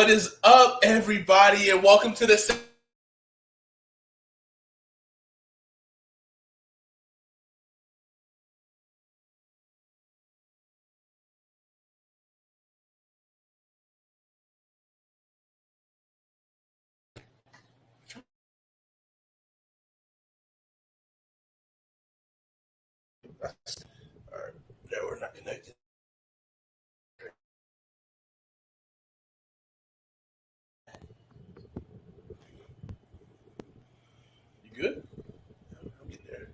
What is up, everybody, and welcome to the All right, now we're not connected. You good? I'll get there.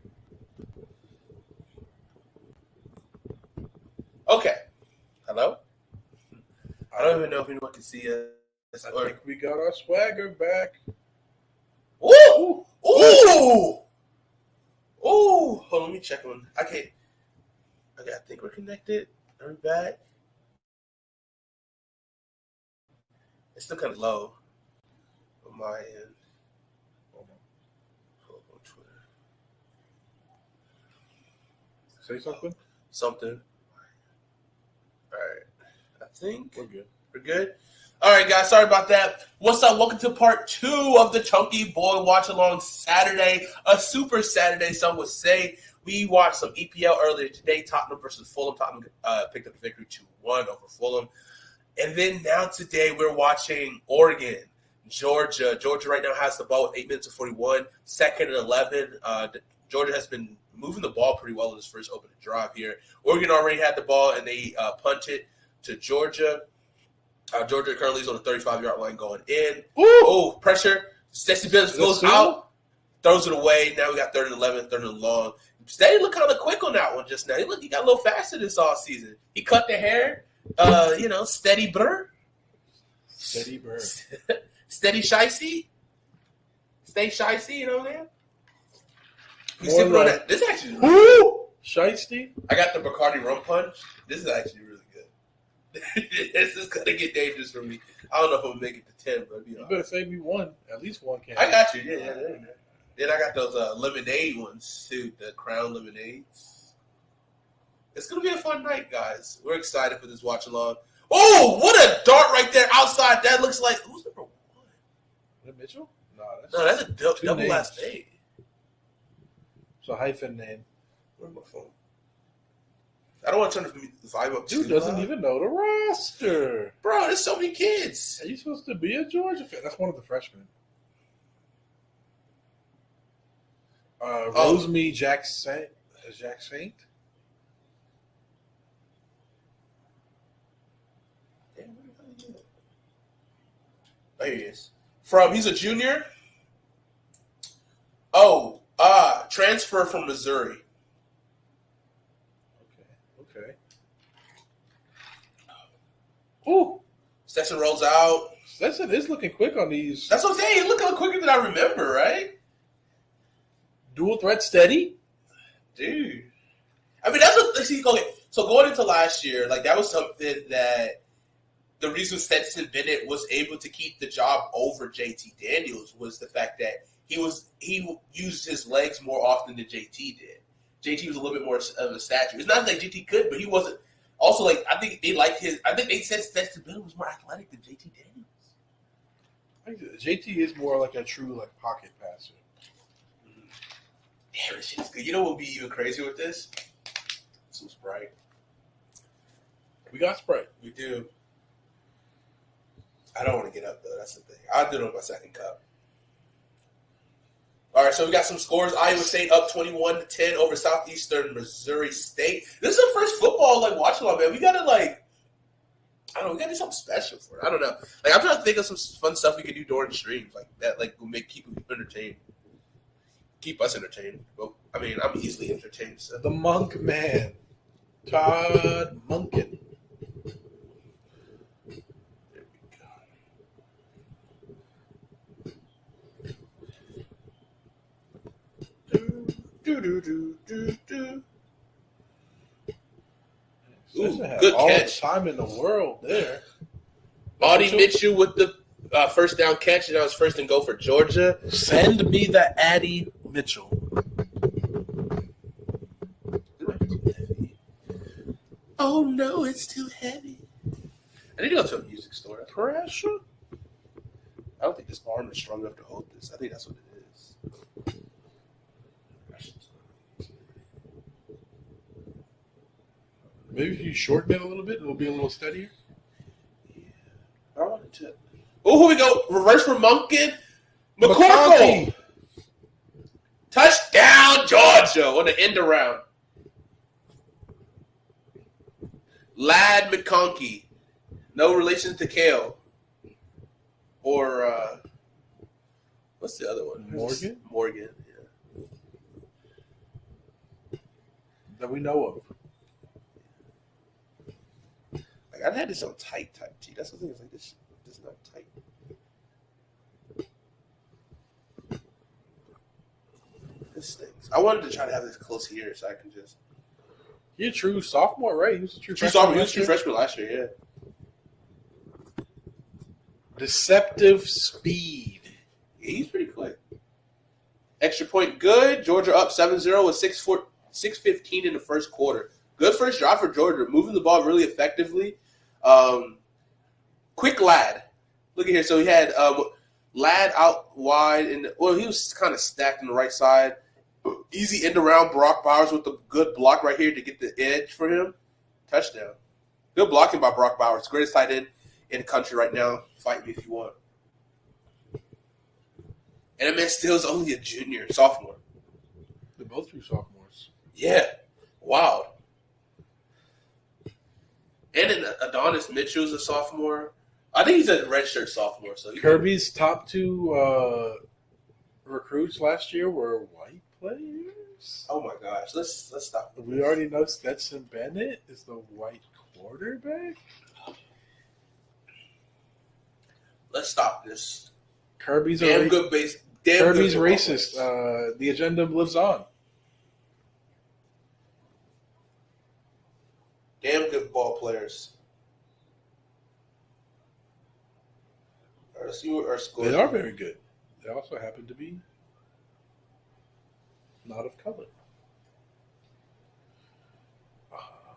Okay. Hello? I don't even know if anyone can see us. I think we got our swagger back. Ooh! Ooh! Ooh! Hold on, let me check on. I can't. Okay, I think we're connected. Are we back? It's still kind of low on my end. Hold on Twitter. Say something. Something. All right. I think We're good. we're good. All right, guys. Sorry about that. What's up? Welcome to part 2 of the Chunky Boy Watch Along Saturday. A super Saturday, some would say. We watched some EPL earlier today. Tottenham versus Fulham. Tottenham picked up the victory 2-1 over Fulham. And then now today we're watching Oregon, Georgia. Georgia right now has the ball with 8 minutes and 41. Second and 11. Georgia has been moving the ball pretty well in this first opening drive here. Oregon already had the ball, and they punted to Georgia. Georgia currently is on the 35-yard line going in. Ooh, pressure. Stacey Benz flows out, throws it away. Now we got 3rd and 11, 3rd and long. Steady looked kind of quick on that one just now. He got a little faster this all season. He cut the hair. Steady burr. Steady burr. Steady shicey. Stay shicey, you know what I'm saying? You More sipping on like- that? This is actually really good. Shiesty? I got the Bacardi rum punch. This is actually really good. This is going to get dangerous for me. I don't know if I'm going to make it to 10, but it'll be You all better right. save me one. At least one can. I got you. Yeah. Then I got those lemonade ones, too. The Crown lemonades. It's going to be a fun night, guys. We're excited for this watch along. Oh, what a dart right there outside. That looks like, who's number 1? Is it Mitchell? No, No, that's a double names. last name. It's a hyphen name. Where's my phone? I don't want to turn the volume up too Dude doesn't loud. even know the roster. Bro, there's so many kids. Are you supposed to be a Georgia fan? That's one of the freshmen. Roseme Jack Saint. There he is. He's a junior. Transfer from Missouri. Okay. Ooh, Stetson rolls out. Stetson is looking quick on these. That's what I'm saying. He looked a little quicker than I remember, right? Dual threat steady. Dude. I mean, that's what. See, okay. So going into last year, like that was something that the reason Stetson Bennett was able to keep the job over JT Daniels was the fact that he used his legs more often than JT did. JT was a little bit more of a stature. It's not like JT could, but he wasn't. Also, like I think they liked his. I think they said Stetson Bennett was more athletic than JT Daniels. JT is more like a true pocket passer. Damn, this shit is good. You know what would be even crazier with this? Some Sprite. We got Sprite. We do. I don't want to get up though. That's the thing. I'll do it on my second cup. All right, so we got some scores. Iowa State up 21-10 over Southeastern Missouri State. This is the first football watch along, man. We gotta I don't know. We gotta do something special for it. I don't know. I'm trying to think of some fun stuff we could do during streams that. Will keep people entertained. Keep us entertained. Well, I mean, I'm easily entertained. So. The Monk Man, Todd Monken. There we go. Do. Stetson had good all catch. the time in the world there. Audie Mitchell with the first down catch. That was first and goal for Georgia. Send me the Addie Mitchell. Oh no, it's too heavy. I need to go to a music store. Pressure. don't think this arm is strong enough to hold this. I think that's what it is. Maybe if you shorten it a little bit, it'll be a little steadier. Yeah. I wanted to. Oh, here we go. Reverse from Monken. McCorkle. Touchdown, Georgia on the end around. Lad McConkey. No relation to Kale. Or, what's the other one? Morgan? Morgan, yeah. That we know of. Like, I had this on tight tee. That's the thing. It's like, this is not tight. This stinks. I wanted to try to have this close here so I can just. You're a true sophomore, right? He was a true True freshman. sophomore. He was true freshman last year, yeah. Deceptive speed. Yeah, he's pretty quick. Extra point good. Georgia up 7-0 with 6:15 in the first quarter. Good first drive for Georgia. Moving the ball really effectively. Quick Lad. Look at here. So he had Lad out wide. He was kind of stacked on the right side. Easy end around. Brock Bowers with a good block right here to get the edge for him. Touchdown. Good blocking by Brock Bowers. Greatest tight end in the country right now. Fight me if you want. And that man still is only a junior, sophomore. They're both true sophomores. Yeah. Wow. And then Adonis Mitchell's a sophomore. I think he's a redshirt sophomore. So Kirby's top two recruits last year were white players. Oh my gosh. Let's stop. We already know Stetson Bennett is the white quarterback. Let's stop this. Kirby's Damn good base. Damn Kirby's good racist. The agenda lives on. Damn good ball players. All right, let's see what our scores They are very good. They also happen to be not of color.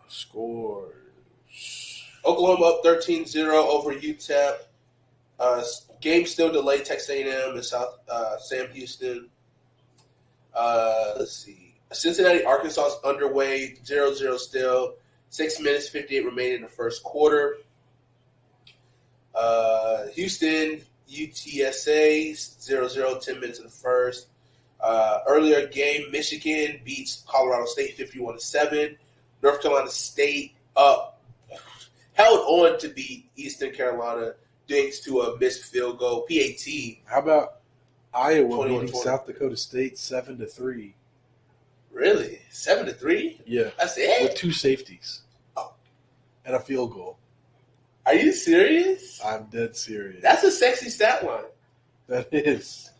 Scores. Oklahoma up 13-0 over UTEP. Game still delayed. Texas A&M and Sam Houston. Let's see. Cincinnati, Arkansas is underway. 0-0 still. 6 minutes, 58 remaining in the first quarter. Houston, UTSA, 0-0, 10 minutes in the first. Earlier game, Michigan beats Colorado State 51-7. North Carolina State held on to beat Eastern Carolina thanks to a missed field goal. PAT. How about Iowa 21-20. beating South Dakota State 7-3? Really? 7-3? Yeah, That's with it? 2 safeties Oh. and a field goal. Are you serious? I'm dead serious. That's a sexy stat line. That is.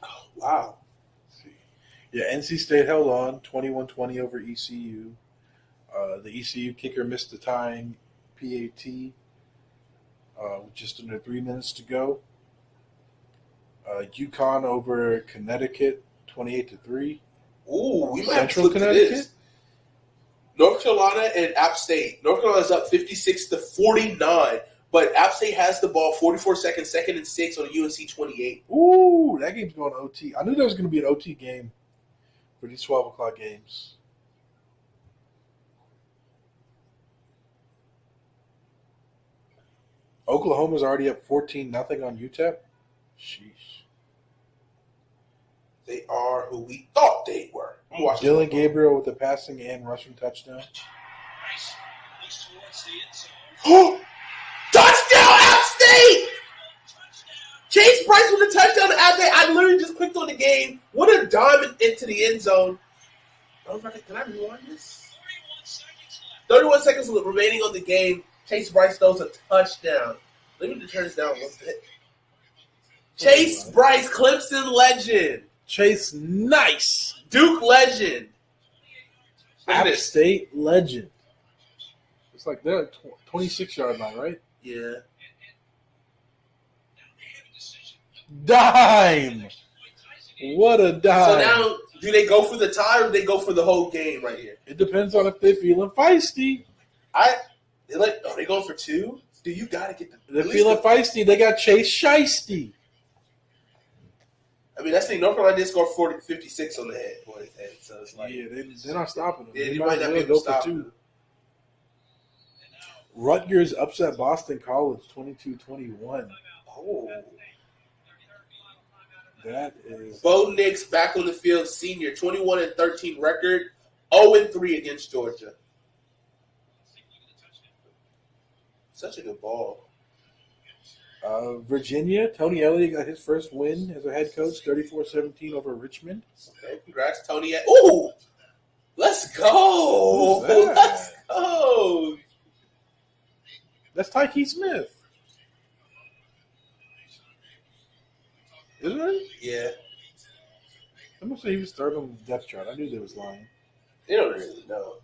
Oh, wow. Yeah, NC State held on 21-20 over ECU. The ECU kicker missed the tying PAT with just under 3 minutes to go. UConn over Connecticut 28-3. Ooh, we might have Central flipped to Connecticut? this. North Carolina and App State. North Carolina's up 56-49, but App State has the ball 44 seconds, 2nd and 6 on UNC 28. Ooh, that game's going OT. I knew there was going to be an OT game for these 12 o'clock games. Oklahoma's already up 14-0 on UTEP. Sheesh. They are who we thought they were. I'm watching. Dylan Gabriel with a passing and rushing touchdown. Touchdown, App State! Chase Bryce with a touchdown to App State. I literally just clicked on the game. What a diamond into the end zone. Can I rewind this? 31 seconds remaining on the game. Chase Bryce throws a touchdown. Let me just turn this down a little bit. Chase Bryce, Clemson legend. Chase Nice. Duke legend. Look at App this. State legend. It's like they're like 26-yard line, right? Yeah. Dime. What a dime. So now, do they go for the tie or do they go for the whole game right here? It depends on if they're feeling feisty. Are they going for 2? Dude, you gotta get They're feeling feisty. They got Chase Shiesty. I mean, that's the thing. North Carolina did score 56 on the head, so it's like they're not stopping them. Yeah, They you might might not as be well able go to for stop 2. them. Rutgers upset Boston College 22-21. Oh. That is Bo Nix back on the field, senior, 21-13 record, 0-3 against Georgia. Such a good ball. Virginia. Tony Elliott got his first win as a head coach, 34-17 over Richmond. Okay, congrats, Tony. Ooh, let's go. Who's that? Let's go. That's Tyke Smith. Isn't it? Yeah, I'm going to say he was third on the depth chart. I knew they was lying. they don't really know.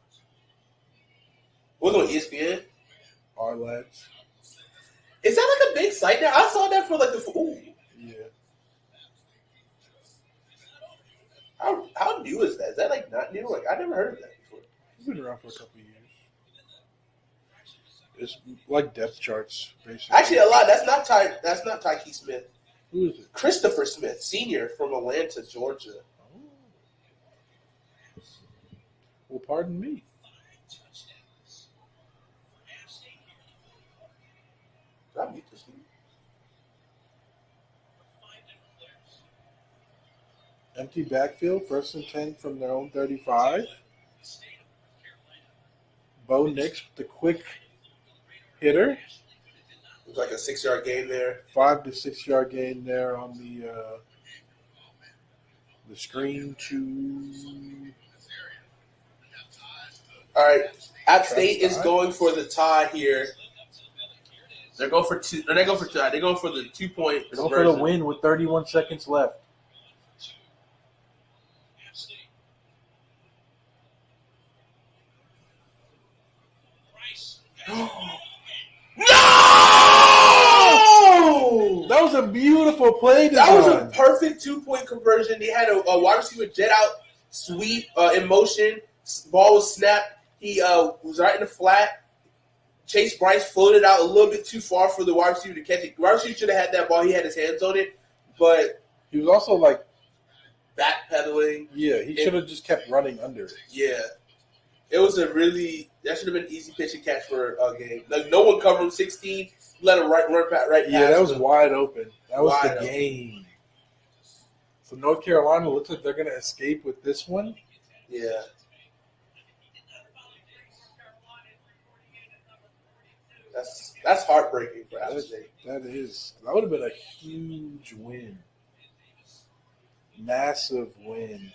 Was it on ESPN? Our lads. Is that like a big site now? I saw that for like the. Ooh, Yeah. how new is that? Is that like not new? Like I never heard of that before. He's been around for a couple of years. It's like depth charts, basically. Actually, a lot. That's not Tyke Smith. Who is it? Christopher Smith, senior from Atlanta, Georgia. Oh. Well, pardon me. Did I mute this dude? Empty backfield, 1st and 10 from their own 35. Bo Nix with the quick hitter. It was like a 6-yard gain there. 5 to 6 yard gain there on the screen to. All right, App State is going for the tie here. They're going for two. They're going for tie. They're going for the 2-point. Go for the win with 31 seconds left. No! That was a beautiful play design. That was a perfect 2-point conversion. They had a wide receiver jet out sweep in motion. Ball was snapped. He was right in the flat. Chase Bryce floated out a little bit too far for the wide receiver to catch it. The wide receiver should have had that ball. He had his hands on it, but He was also like, backpedaling. yeah, he should have just kept running under it. Yeah. It was that should have been an easy pitch and catch for a game. Like no one covered him 16, let him run right past. Yeah, that was wide open. That was Wide the open. game. So North Carolina looks like they're going to escape with this one. Yeah. That's heartbreaking for App State. That would have been a huge win. Massive win.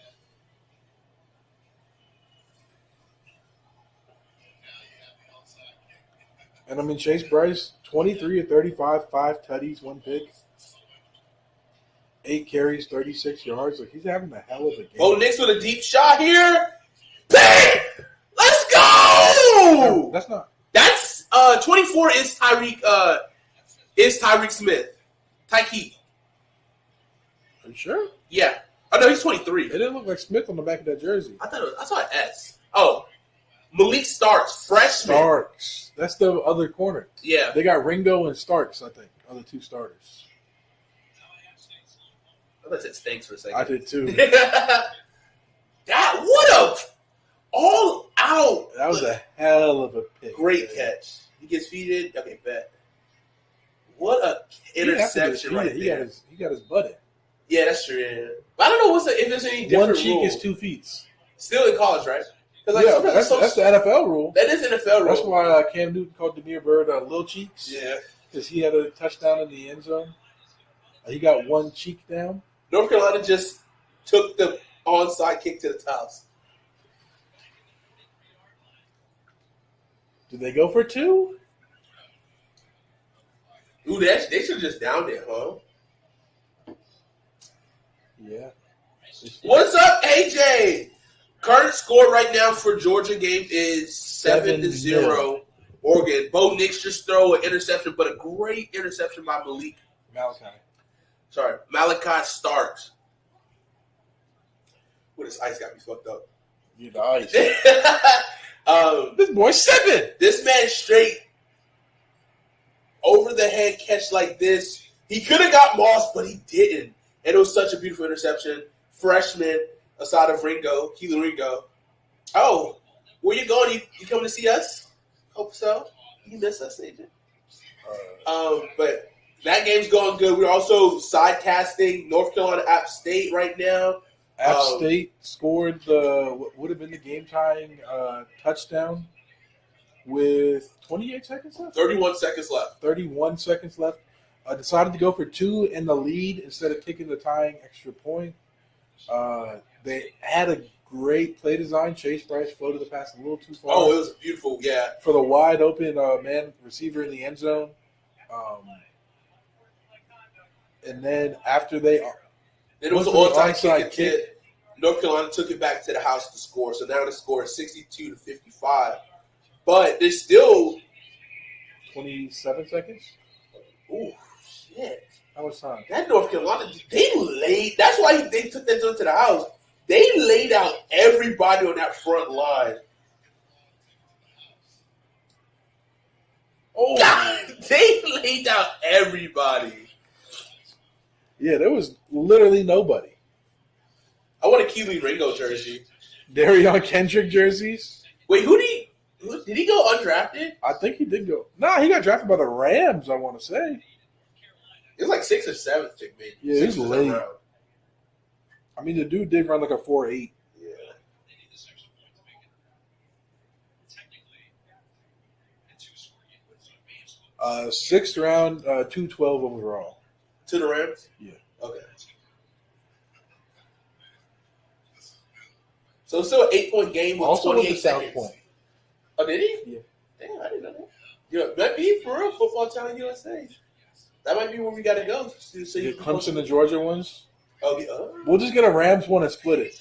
And I mean, Chase Bryce, 23 of 35, 5 tutties, 1 pick, 8 carries, 36 yards. Like he's having a hell of a game. Bo Nix with a deep shot here. Pick! Let's go! That's not. That's 24 is Tyreek Smith. Tyke. Are you sure? Yeah. Oh no, he's 23. It didn't look like Smith on the back of that jersey. I saw an S. Oh. Malik Starks, freshman. Starks. That's the other corner. Yeah. They got Ringo and Starks, I think, are the 2 starters. I thought it said stinks for a second. I did too. That what a all out. That was a hell of a pick. Great man. catch. He gets feeded. Okay, bet. What a interception right there. He got his butt in. Yeah, that's true. Yeah. But I don't know if there's any different One cheek rule. is 2 feet. Still in college, right? 'Cause, like, Yeah, sometimes that's the NFL rule. that is NFL rule. That's why Cam Newton called Demir Bird Lil Cheeks. Yeah. Because he had a touchdown in the end zone. He got 1 cheek down. North Carolina just took the onside kick to the tops. Did they go for 2? Ooh, they should have just downed it, huh? Yeah. What's up, AJ? Current score right now for Georgia game is 7-0. Oregon. Bo Nix just throw an interception, but a great interception by Malachi Starks. What this ice got me fucked up. You nice. This This boy's 7. man straight over the head catch like this. He could have got Moss, but he didn't. And it was such a beautiful interception. Freshman, aside of Ringo, Keely Ringo. Oh, where you going? You coming to see us? Hope so. You miss us, agent? But that game's going good. We're also sidecasting North Carolina App State right now. App State scored what would have been the game-tying touchdown with 28 seconds left? 31 seconds left. 31 seconds left. Decided to go for 2 in the lead instead of kicking the tying extra point. They had a great play design. Chase Bryce floated the pass a little too far. Oh, it was beautiful, yeah. For the wide open man receiver in the end zone. And then after Then it was an onside kick. North Carolina took it back to the house to score. So now the score is 62-55. But there's still 27 seconds. Ooh, shit. How much time? That North Carolina, they laid. That's why they took that to the house. They laid out everybody on that front line. Oh, God, they laid out everybody. Yeah, there was literally nobody. I want a Keely Ringo jersey. Darion Kendrick jerseys. Wait, did he go undrafted? I think he did go. Nah, he got drafted by the Rams, I want to say. It was like 6th or 7th pick, maybe. Yeah, he was late. I mean, the dude did run like a 4.8. Yeah. 6th round, 212 overall. To the Rams? Yeah. Okay. So it's still an 8-point game with Also 28 with the South seconds. Point. Oh, did he? Yeah. Damn, I didn't know that. Yeah, that be for real football talent USA. That might be where we got to go. So The Clemson, the Georgia ones. Oh, yeah. We'll just get a Rams one and split it.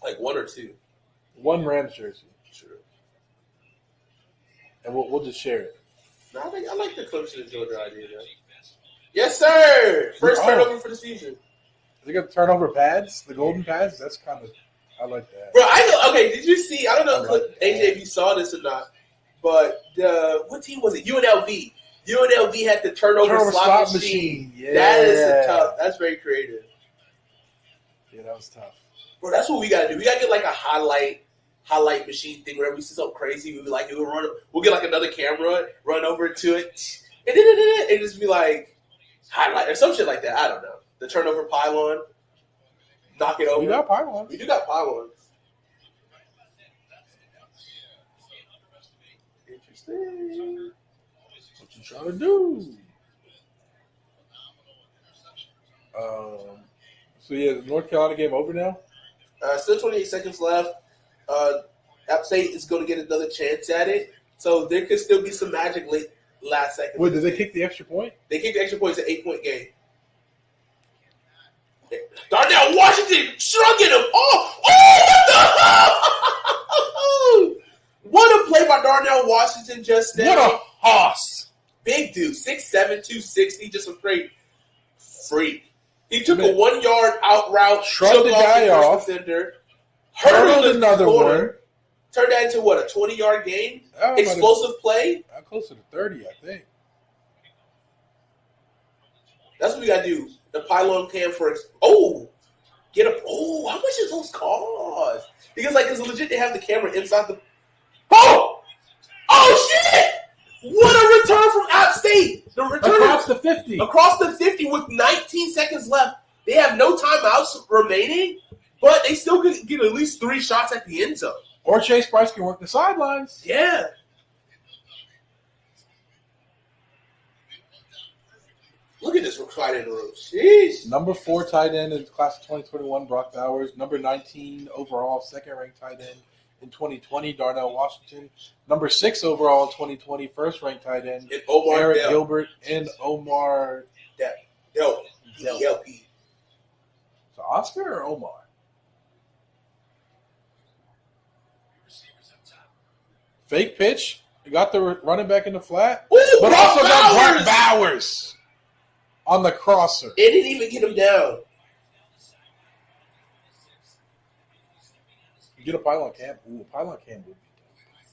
Like 1 or 2. One Rams jersey. True. And we'll just share it. No, I like the Clemson and Georgia idea, though. Yes, sir. First turnover for the season. They got the turnover pads, the golden pads. That's kind of, I like that. Bro, I know. Okay, did you see? I don't know, like AJ, if you saw this or not, but what team was it? UNLV. UNLV had the turnover slot machine. Yeah. That is tough. That's very creative. Yeah, that was tough. Bro, that's what we gotta do. We gotta get like a highlight machine thing. Whenever we see something crazy, we'll get like another camera, run over to it, and just be like highlight or some shit like that. I don't know. The turnover pylon, knock it over. We got pylons. We do got pylons. Interesting. What you trying to do? So yeah, the North Carolina game over now. Still 28 seconds left. App State is going to get another chance at it, so there could still be some magic last second. Wait, did they kick the extra point? They kicked the extra point. It's an 8-point game. Darnell Washington shrugging him. Oh, what a play by Darnell Washington just now. What a hoss. Big dude, 6'7", 260, just a great freak. He took a 1-yard out route, shrugged the guy off, defender, hurdled another one. Turned that into what, a 20-yard game? Explosive play? Closer to 30, I think. That's what we got to do. The pylon cam for get up. Oh, how much does those cost? Because it's legit. They have the camera inside the. Oh shit! What a return from App State. The return across the 50. Across the 50 with 19 seconds left. They have no timeouts remaining, but they still could get at least 3 shots at the end zone. Or Chase Bryce can work the sidelines. Yeah. Look at this tight end room. Jeez. Number 4 tight end in the class of 2021, Brock Bowers. Number 19 overall, second-ranked tight end in 2020, Darnell Washington. Number 6 overall in 2020, first-ranked tight end, and Omar Eric Dell. Gilbert and Omar Dell. DLP. So Oscar or Omar? Fake pitch. You got the running back in the flat. Ooh, but Brock also got Bowers! Brock Bowers on the crosser. It didn't even get him down. You get a pylon cam. Ooh, a pylon cam would be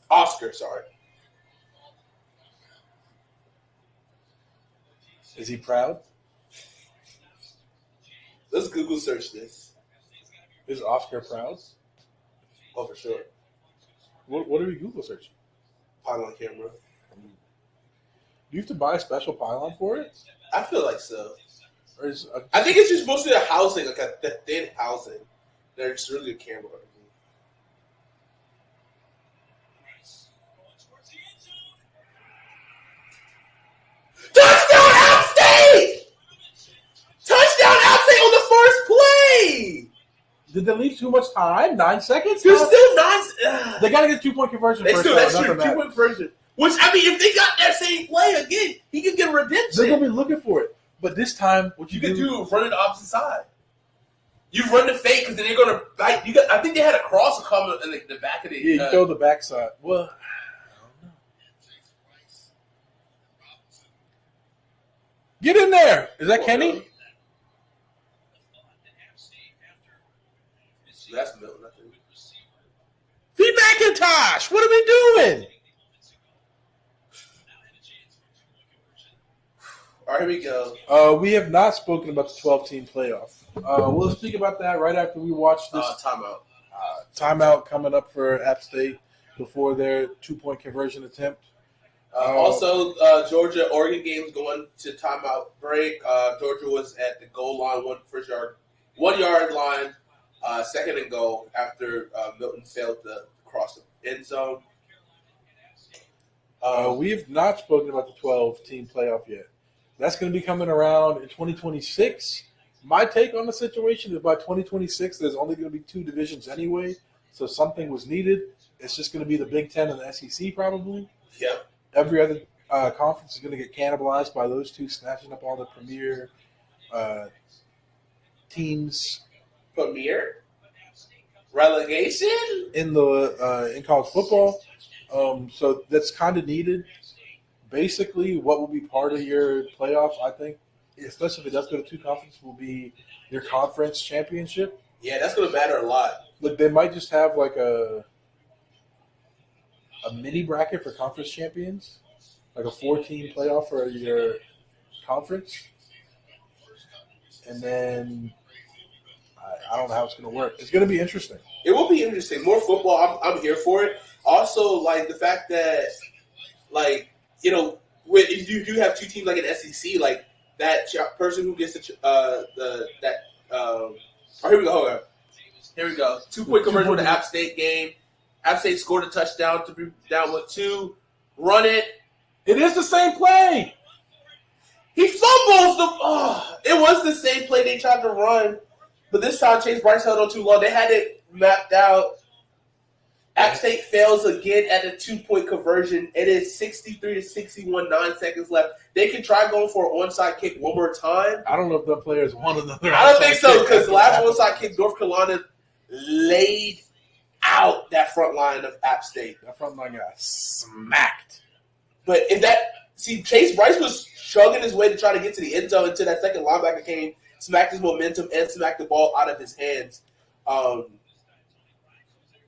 Oscar, sorry. Is he proud? Let's Google search this. Is Oscar proud? Oh, for sure. What are we Google searching? Pylon camera. Do you have to buy a special pylon for it? I feel like so. Or is I think it's just mostly a housing, like a thin housing. They're just really a camera. Touchdown, App State! Touchdown, App State on the first play! did they leave too much time? 9 seconds? There's still 9. They got to get 2-point conversion They first. still, that's true. Nothing matters. 2-point version. Which, I mean, if they got that same play again, he could get a redemption. They're going to be looking for it. But this time, what You could do run it the opposite side. You run the fake because then they're going to bite. I think they had a cross coming in the back of the. Yeah, you throw the backside. Well, I don't know. Get in there. Is that Kenny? That's Milton, I think. Feed McIntosh. What are we doing? All right, here we go. We have not spoken about the 12-team playoff. We'll speak about that right after we watch this Timeout. timeout coming up for App State before their 2-point conversion attempt. Also, Georgia Oregon games going to timeout break. Georgia was at the goal line, 1 yard line, second and goal after Milton failed to cross the end zone. We have not spoken about the 12-team playoff yet. That's going to be coming around in 2026. My take on the situation is by 2026, there's only going to be 2 divisions anyway, so something was needed. It's just going to be the Big Ten and the SEC probably. Yeah. Every other conference is going to get cannibalized by those 2 snatching up all the premier teams. Premier? Relegation? In college football. So that's kind of needed. Basically, what will be part of your playoff, I think, especially if it does go to 2 conferences, will be your conference championship. Yeah, that's going to matter a lot. Like they might just have like a mini bracket for conference champions, like a 4-team playoff for your conference, and then I don't know how it's going to work. It's going to be interesting. It will be interesting. More football. I'm here for it. Also, like the fact that, like, you know, if you do have 2 teams like an SEC, like that person who gets oh, here we go. Hold on. Here we go. 2-point conversion with the App State game. App State scored a touchdown to be down with 2. Run it. It is the same play. He fumbles the. Oh, it was the same play they tried to run, but this time Chase Bryce held on too long. They had it mapped out. App State fails again at a 2-point conversion. It is 63-61, 9 seconds left. They can try going for an onside kick one more time. I don't know if the players want another. I don't think so because the last onside kick, North Carolina laid out that front line of App State. That front line got smacked. But Chase Bryce was chugging his way to try to get to the end zone until that second linebacker came, smacked his momentum, and smacked the ball out of his hands.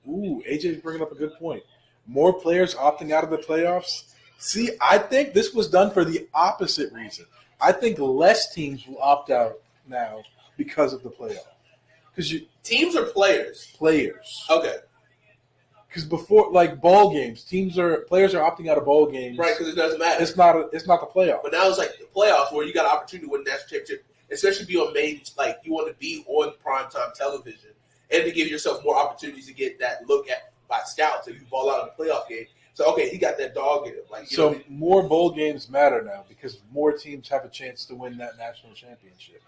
AJ's bringing up a good point. More players opting out of the playoffs. See, I think this was done for the opposite reason. I think less teams will opt out now because of the playoff. Because teams or players? Players. Okay. Because before, like ball games, players are opting out of ball games. Right, because it doesn't matter. It's not the playoff. But now it's like the playoffs where you got an opportunity to win the national championship, especially be on main, like you want to be on primetime television. And to give yourself more opportunities to get that look at by scouts if you ball out in the playoff game. So, okay, he got that dog in him. Like, so more bowl games matter now because more teams have a chance to win that national championship.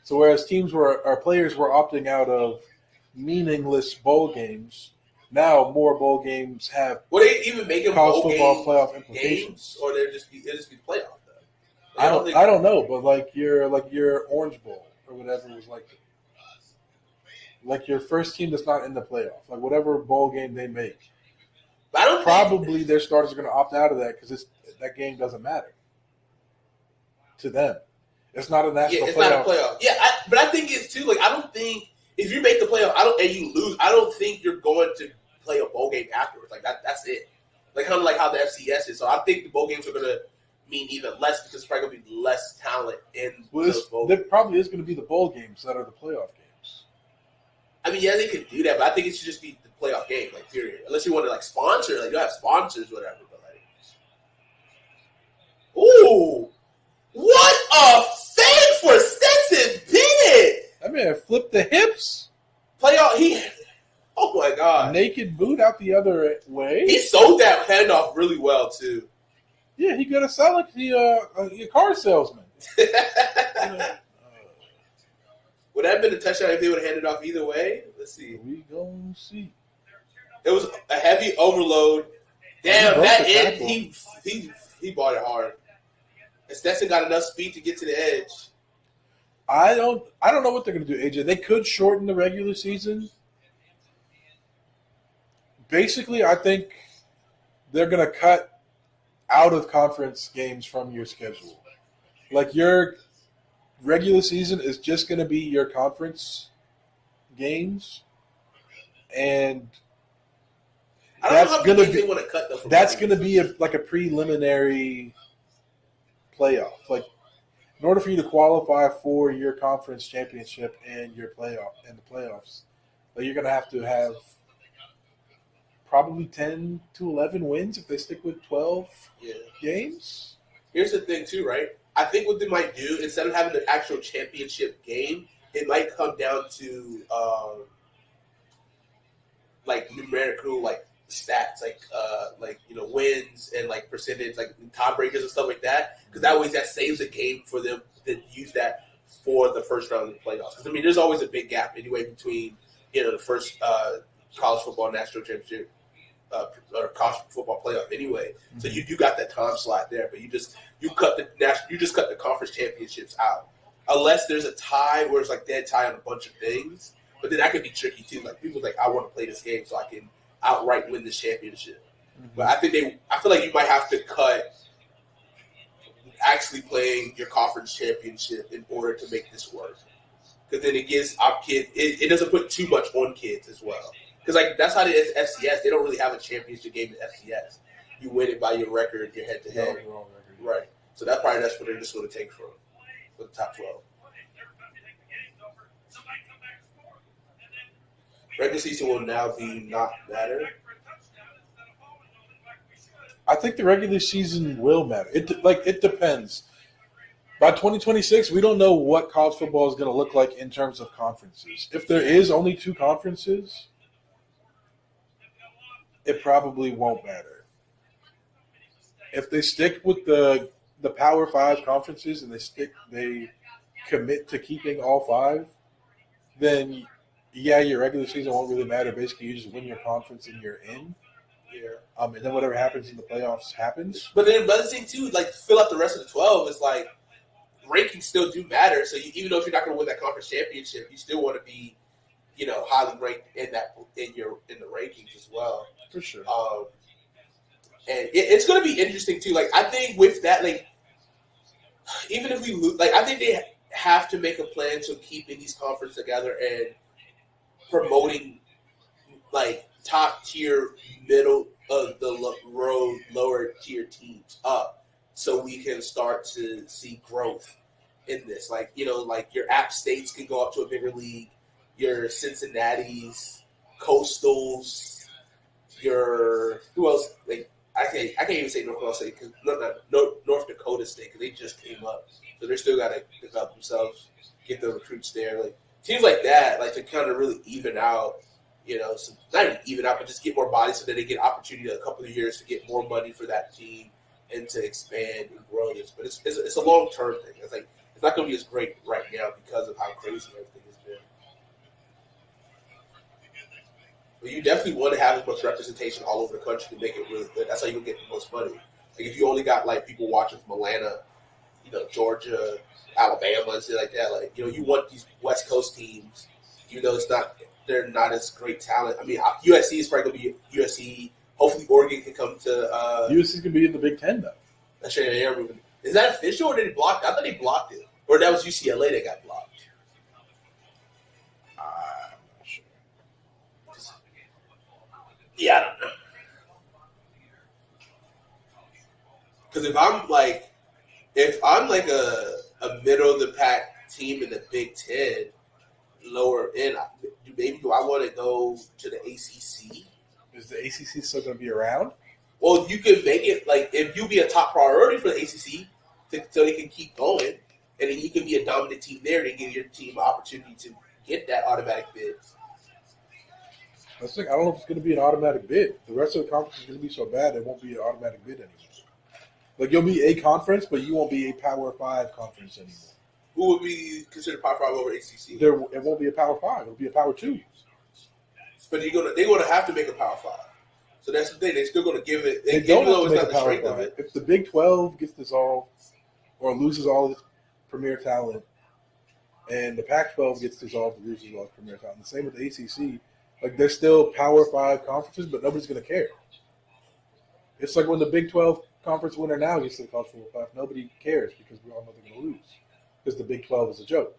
So whereas players were opting out of meaningless bowl games, now more bowl games have will they even make them college bowl football game playoff implications, games, or they'll just be playoff though? I don't know, but like your Orange Bowl or whatever was like your first team that's not in the playoff, like whatever bowl game they make. Probably their starters are going to opt out of that because that game doesn't matter to them. It's not a national playoff. Not a playoff. Yeah, but I think it's too. Like I don't think if you make the playoff, and you lose, I don't think you're going to play a bowl game afterwards. Like that's it. Like kind of like how the FCS is. So I think the bowl games are going to mean even less because there's probably going to be less talent in Well, those bowl. there probably is going to be the bowl games that are the playoff games. I mean, yeah, they could do that, but I think it should just be the playoff game, like, period. Unless you want to, like, sponsor. Like, you have sponsors, whatever. But, like, ooh. What a fake for Stetson Bennett! That man flipped the hips. Oh my God. Naked boot out the other way. He sold that handoff really well, too. Yeah, he got to sound like a car salesman. Would that have been a touchdown if they would have handed off either way? Let's see. We gonna see. It was a heavy overload. Damn, He that broke the end, tackle. he bought it hard. And Stetson got enough speed to get to the edge. I don't know what they're gonna do, AJ. They could shorten the regular season. Basically, I think they're gonna cut out of conference games from your schedule. Like your regular season is just gonna be your conference games, and I don't that's know how gonna many games be they want to cut though. that's gonna be like a preliminary playoff. Like in order for you to qualify for your conference championship and your playoff and the playoffs, like you're gonna have to have probably 10 to 11 wins if they stick with 12 games. Here's the thing too, right? I think what they might do, instead of having the actual championship game, it might come down to like numerical like stats, like wins and like percentage, like tiebreakers and stuff like that. Because that saves a game for them to use that for the first round of the playoffs. Because I mean, there's always a big gap anyway between the first college football national championship or college football playoff anyway. So you got that time slot there, but you just cut the conference championships out. Unless there's a tie where it's like dead tie on a bunch of things, but then that could be tricky too. Like people like, I want to play this game so I can outright win this championship. But I feel like you might have to cut actually playing your conference championship in order to make this work. Because then it gives our kids, it doesn't put too much on kids as well. Because like that's how it is FCS. They don't really have a championship game in FCS. You win it by your record, your head to head. Right. So that's what they're just going to take for the top 12. Regular season will now be not matter. I think the regular season will matter. It depends. By 2026, we don't know what college football is going to look like in terms of conferences. If there is only 2 conferences, it probably won't matter. If they stick with the Power 5 conferences and they commit to keeping all 5, then yeah, your regular season won't really matter. Basically, you just win your conference and you're in. Yeah. And then whatever happens in the playoffs happens. But then another thing too, like fill out the rest of the 12 is like rankings still do matter. So even though if you're not going to win that conference championship, you still want to be, highly ranked in the rankings as well. For sure. And it's going to be interesting too. Like I think with that, like even if we lose, like I think they have to make a plan to keeping these conferences together and promoting like top tier, middle of the road, lower tier teams up, so we can start to see growth in this. Like like your App States can go up to a bigger league, your Cincinnati's, Coastals, your who else? Like I can't even say North Dakota State because North Dakota State because they just came up, so they're still got to develop themselves, get the recruits there. Like teams like that, like to kind of really even out. So not even even out, but just get more bodies so that they get opportunity a couple of years to get more money for that team and to expand and grow this. But it's a long term thing. It's like it's not going to be as great right now because of how crazy everything has been. But you definitely want to have as much representation all over the country to make it really good. That's how you get the most money. Like if you only got like people watching from Atlanta, Georgia, Alabama, and shit like that. Like you want these West Coast teams, even though they're not as great talent. I mean, USC is probably going to be USC. Hopefully, Oregon can come to. USC can be in the Big Ten, though. That's right. Is that official or did they block it? I thought they blocked it. Or that was UCLA that got blocked. I'm not sure. Yeah, I don't know. Because if I'm like, if I'm like a middle of the pack team in the Big Ten, lower end, do I want to go to the ACC? Is the ACC still going to be around? Well, you can make it like if you be a top priority for the ACC, so they can keep going, and then you can be a dominant team there to give your team an opportunity to get that automatic bid. I don't know if it's going to be an automatic bid. The rest of the conference is going to be so bad it won't be an automatic bid anymore. Like you'll be a conference, but you won't be a Power 5 conference anymore. Who would be considered Power 5 over ACC? It won't be a Power 5. It'll be a Power 2. But they're gonna have to make a Power 5. So that's the thing. They're still gonna give it. They don't have to make a Power 5. If the Big 12 gets dissolved or loses all its premier talent, and the Pac-12 gets dissolved and loses all its premier talent, the same with the ACC. Like they're still Power 5 conferences, but nobody's gonna care. It's like when the Big 12 conference winner now gets to the college football playoff, nobody cares because we all know they're going to lose because the Big 12 is a joke.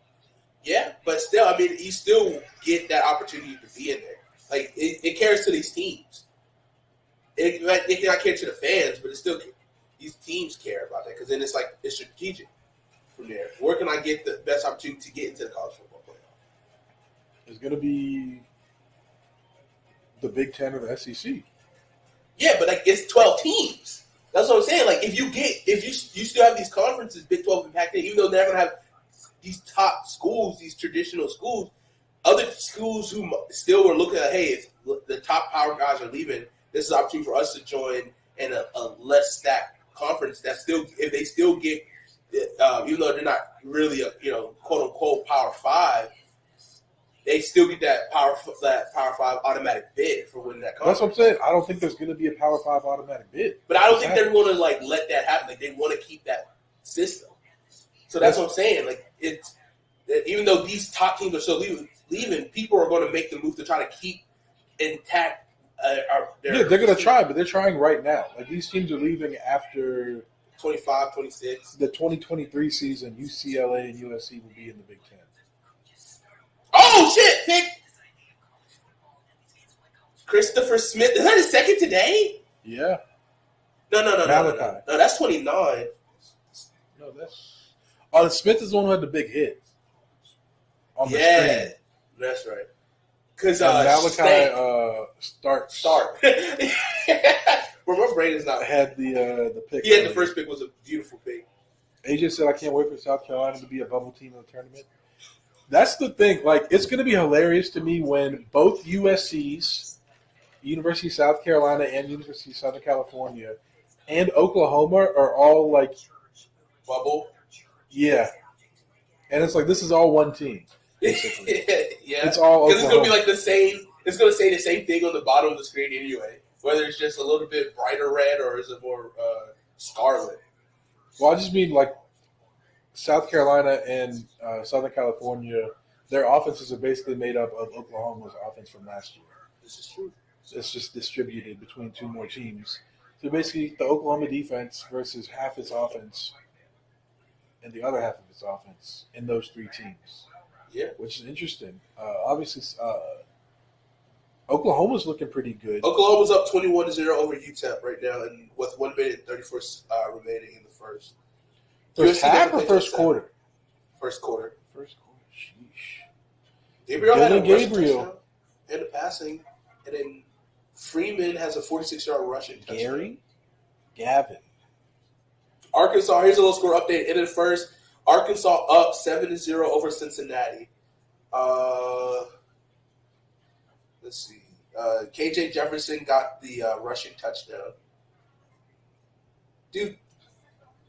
Yeah, but still, I mean, you still get that opportunity to be in there. Like it cares to these teams. It cannot care to the fans, but it's still these teams care about that because then it's like it's strategic from there. Where can I get the best opportunity to get into the college football playoff? It's going to be the Big 10 or the SEC. Yeah, but like it's 12 teams. That's what I'm saying. Like if you still have these conferences, Big 12 and Pac-10, even though they're going to have these top schools, these traditional schools, other schools who still were looking at, hey, if the top power guys are leaving, this is an opportunity for us to join in a less stacked conference. That still, if they still get, even though they're not really a quote unquote Power 5. They still get that Power 5 automatic bid for winning that conference. That's what I'm saying. I don't think there's going to be a Power 5 automatic bid. But I don't think they're going to like let that happen. Like they want to keep that system. So that's what I'm saying. Like it's even though these top teams are still leaving, people are going to make the move to try to keep intact. They're going to try, but they're trying right now. Like these teams are leaving after 25, 26. The 2023 season. UCLA and USC will be in the Big 10. Oh, shit, pick Christopher Smith. Is that his second today? Yeah. No. Malachi. No, that's 29. No, that's... Smith is the one who had the big hit. On the screen. That's right. Because Malachi Stark. Remember, Braden's not... Had the pick. He had the first pick. Was a beautiful pick. AJ said, I can't wait for South Carolina to be a bubble team in the tournament. That's the thing. Like, it's going to be hilarious to me when both USCs, University of South Carolina and University of Southern California, and Oklahoma are all like bubble. Yeah, and it's like this is all one team. Basically. Yeah, it's all because it's going to be like the same. It's going to say the same thing on the bottom of the screen anyway. Whether it's just a little bit brighter red or is it more scarlet. Well, I just mean like South Carolina and Southern California, their offenses are basically made up of Oklahoma's offense from last year. This is true. It's just distributed between two more teams. So basically, the Oklahoma defense versus half its offense and the other half of its offense in those three teams. Yeah. Which is interesting. Obviously, Oklahoma's looking pretty good. Oklahoma's up 21-0 over UTEP right now, and with 1 minute and 34 remaining in the first. First half or first quarter? First quarter. First quarter. Sheesh. Gabriel had a Gabriel and a passing, and then Freeman has a 46-yard rushing touchdown. Gary Gavin. Arkansas. Here's a little score update. In the first, Arkansas up 7-0 over Cincinnati. Let's see. KJ Jefferson got the rushing touchdown. Dude,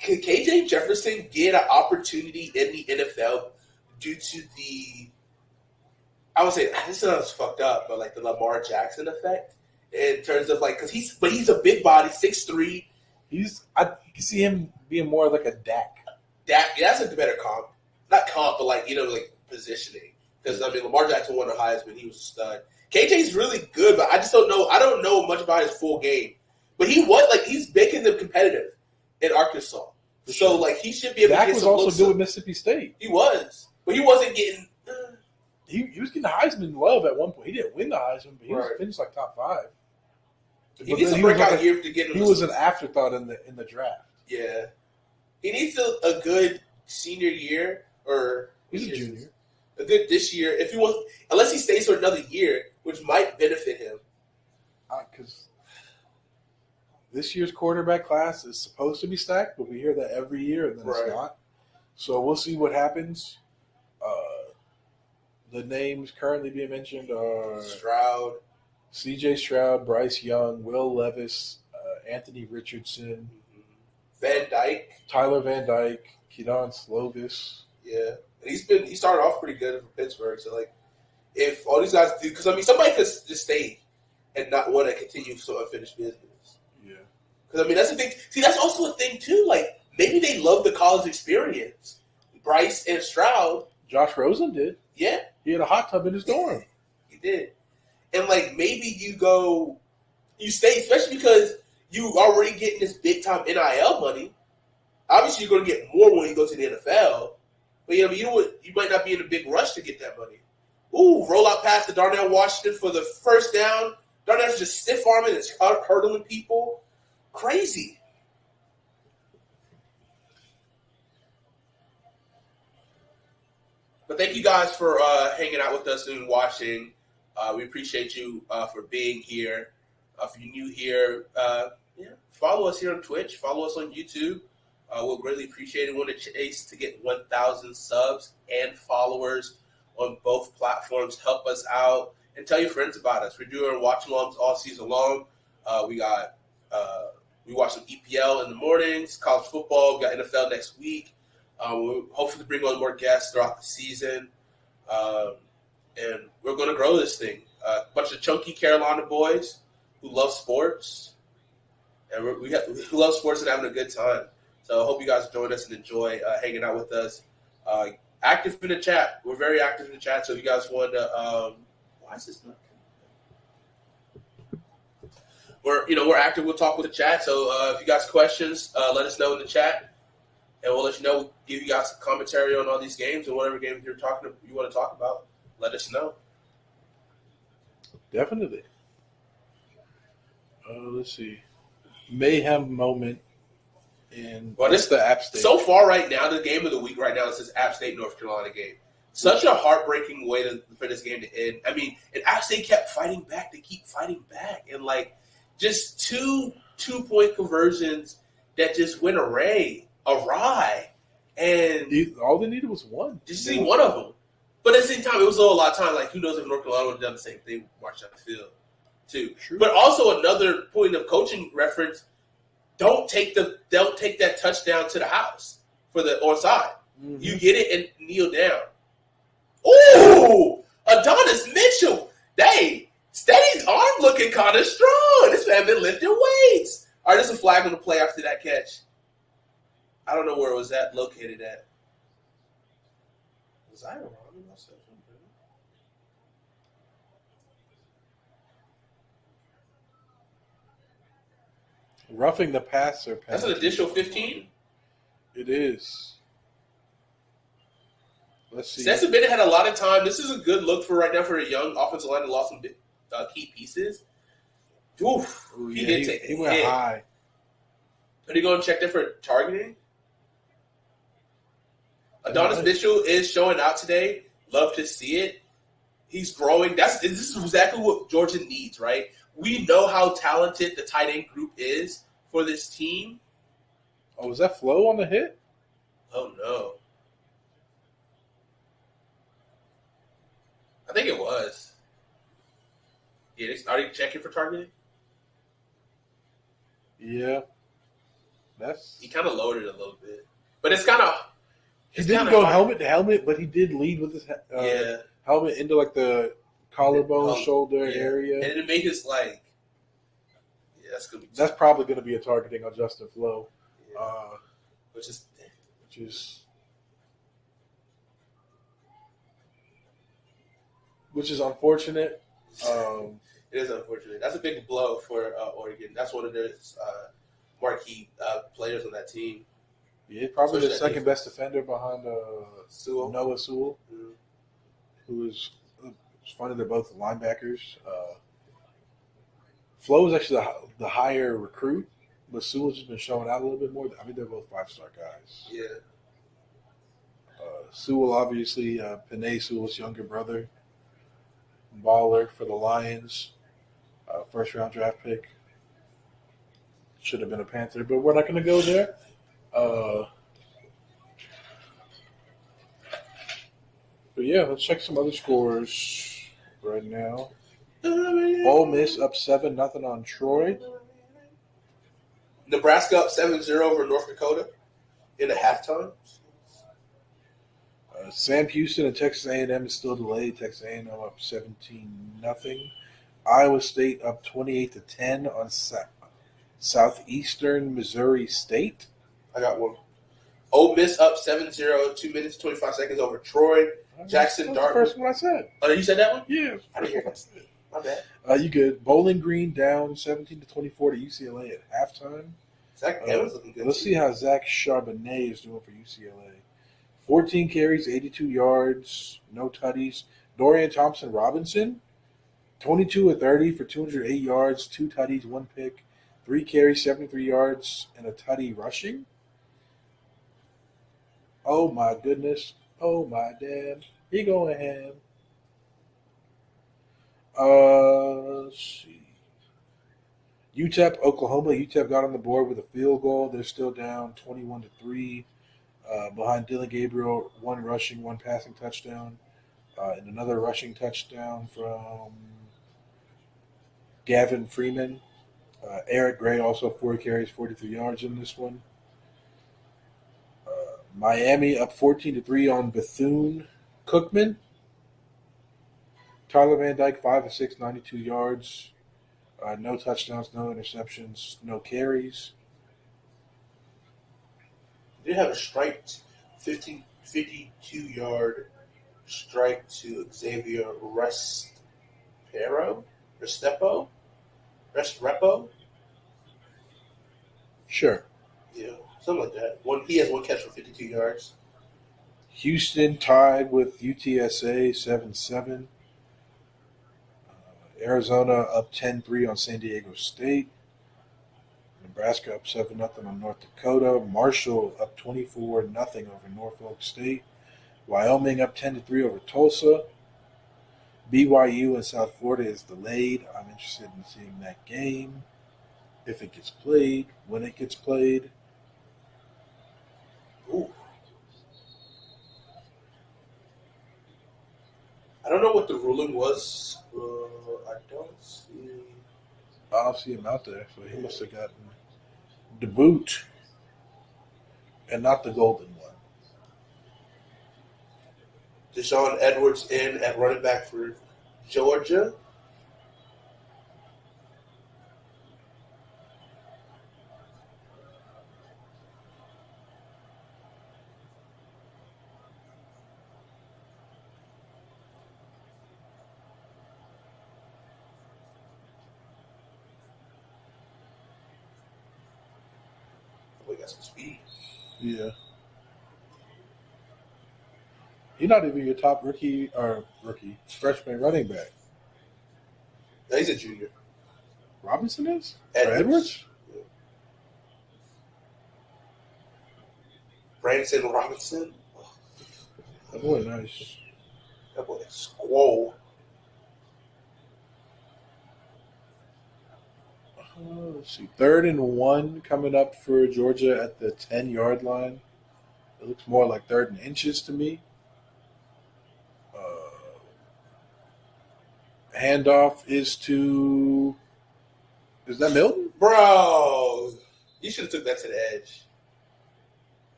can KJ Jefferson get an opportunity in the NFL due to the, I would say, this sounds fucked up, but like the Lamar Jackson effect in terms of like, but he's a big body, 6'3". I can see him being more like a Dak. Yeah, that's a better comp. Not comp, but like, like positioning. Because, I mean, Lamar Jackson won the Heisman. He was a stud. KJ's really good, but I just don't know. I don't know much about his full game. But he's making them competitive in Arkansas. So, like, he should be able Dak to get was some also looks good with Mississippi State. He was. But he wasn't getting... He was getting Heisman love at one point. He didn't win the Heisman, but he was finished like top 5. He needs a breakout year to get him. He was an afterthought in the draft. Yeah. He needs a good senior year or He's a junior. A good this year if he wants, unless he stays for another year, which might benefit him. Because this year's quarterback class is supposed to be stacked, but we hear that every year, and then Right. it's not. So we'll see what happens. The names currently being mentioned are Stroud, C.J. Stroud, Bryce Young, Will Levis, Anthony Richardson, Van Dyke. Tyler Van Dyke, Keaton Slovis. Yeah, and he started off pretty good for Pittsburgh. So like, if all these guys do, because I mean, somebody could just stay and not want to continue so unfinished business. Yeah. Because I mean, that's the thing. See, that's also a thing too. Like maybe they love the college experience. Bryce and Stroud. Josh Rosen did. Yeah, He had a hot tub in his dorm. he did. And like maybe you stay, especially because you already getting this big time NIL money. Obviously, you're going to get more when you go to the NFL. But you know what? You might not be in a big rush to get that money. Ooh, roll out pass to Darnell Washington for the first down. Darnell's just stiff arming and hurdling people. Crazy. But thank you guys for hanging out with us and watching. We appreciate you for being here. If you're new here, follow us here on Twitch. Follow us on YouTube. We'll greatly appreciate it. We want to chase to get 1,000 subs and followers on both platforms. Help us out and tell your friends about us. We're doing watch-alongs all season long. We watch some EPL in the mornings, college football. We got NFL next week. We'll hopefully bring on more guests throughout the season. And we're going to grow this thing. A bunch of chunky Carolina boys who love sports. And who love sports and having a good time. So I hope you guys join us and enjoy hanging out with us. Active in the chat. We're very active in the chat. So if you guys want to, why is this not? We're active. We'll talk with the chat. So if you guys have questions, let us know in the chat, and we'll let you know. We'll give you guys some commentary on all these games and whatever games you want to talk about. Let us know. Definitely. Let's see. Mayhem moment. This the App State. So far, right now, the game of the week right now is this App State North Carolina game. Such a heartbreaking way for this game to end. I mean, and App State kept fighting back. They keep fighting back, and like just two 2-point conversions that just went awry, and all they needed was one. Just see one of them. But at the same time, it was a lot of time. Like who knows if North Carolina would have done the same thing, marched down the field, too. True. But also another point of coaching reference. Don't take that touchdown to the house for the onside. Mm-hmm. You get it and kneel down. Ooh, Adonis Mitchell. Dang, Steady's arm looking kind of strong. This man been lifting weights. All right, there's a flag on the play after that catch. I don't know where it was located at. Was I wrong? Roughing the passer. That's an additional 15? It is. Let's see. Stetson Bennett had a lot of time. This is a good look for right now for a young offensive line that lost some key pieces. Oof. He went high. Are you going to check that for targeting? Adonis Mitchell is showing out today. Love to see it. He's growing. This is exactly what Georgia needs, right? We know how talented the tight end group is for this team. Oh, was that Flo on the hit? Oh, no. I think it was. Yeah, are you checking for targeting? Yeah. He kind of lowered it a little bit. But it's kind of... He didn't go helmet to helmet, but he did lead with his helmet into like the collarbone, shoulder area. And it made his that's probably going to be a targeting on Justin Flo. Yeah. Which is unfortunate. It is unfortunate. That's a big blow for Oregon. That's one of their marquee players on that team. Yeah, probably the second best defender behind Sewell. Noah Sewell, who is it's funny. They're both linebackers. Flo is actually the higher recruit, but Sewell's just been showing out a little bit more. I mean, they're both 5-star guys. Yeah. Sewell, obviously, Penei Sewell's younger brother, baller for the Lions, first-round draft pick. Should have been a Panther, but we're not going to go there. But yeah, let's check some other scores right now. Ole Miss up 7-0 on Troy. Nebraska up 7-0 over North Dakota in a halftime. Sam Houston and Texas A&M is still delayed. Texas A&M up 17-0. Iowa State up 28-10 on Southeastern Missouri State. I got one. Ole Miss up 7-0, 2 minutes, 25 seconds over Troy. Jackson That's the Dartmouth. first one I said. Oh, you said that one? Yeah. I didn't hear that. My bad. You good. Bowling Green down 17-24 to UCLA at halftime. Zach Evans looking good. Let's see how Zach Charbonnet is doing for UCLA. 14 carries, 82 yards, no tutties. Dorian Thompson-Robinson, 22 of 30 for 208 yards, 2 tutties, 1 pick, 3 carries, 73 yards, and a tutty rushing. Oh, my goodness. Oh, my damn. He going ham. Let's see. UTEP, Oklahoma. UTEP got on the board with a field goal. They're still down 21-3 behind Dylan Gabriel. 1 rushing, 1 passing touchdown, and another rushing touchdown from Gavin Freeman. Eric Gray also 4 carries, 43 yards in this one. Miami up 14-3 on Bethune-Cookman. Tyler Van Dyke 5 of 6, 92 yards. No touchdowns, no interceptions, no carries. They did have a strike, 52-yard strike to Xavier Restrepo. Sure. Yeah, something like that. He has 1 catch for 52 yards. Houston tied with UTSA 7-7. Arizona up 10-3 on San Diego State. Nebraska up 7-0 on North Dakota. Marshall up 24-0 over Norfolk State. Wyoming up 10-3 over Tulsa. BYU in South Florida is delayed. I'm interested in seeing that game. If it gets played, when it gets played. Ooh. I don't know what the ruling was. I don't see him out there, so he must have gotten the boot and not the golden one. Deshaun Edwards in at running back for Georgia. We got some speed. Yeah. He's not even your top freshman running back. No, he's a junior. Robinson is? Edwards? Yeah. Branson Robinson. That boy nice. That boy is squall. Let's see. 3rd and 1 coming up for Georgia at the 10-yard line. It looks more like 3rd and inches to me. Handoff is to... Is that Milton? Bro, you should have took that to the edge.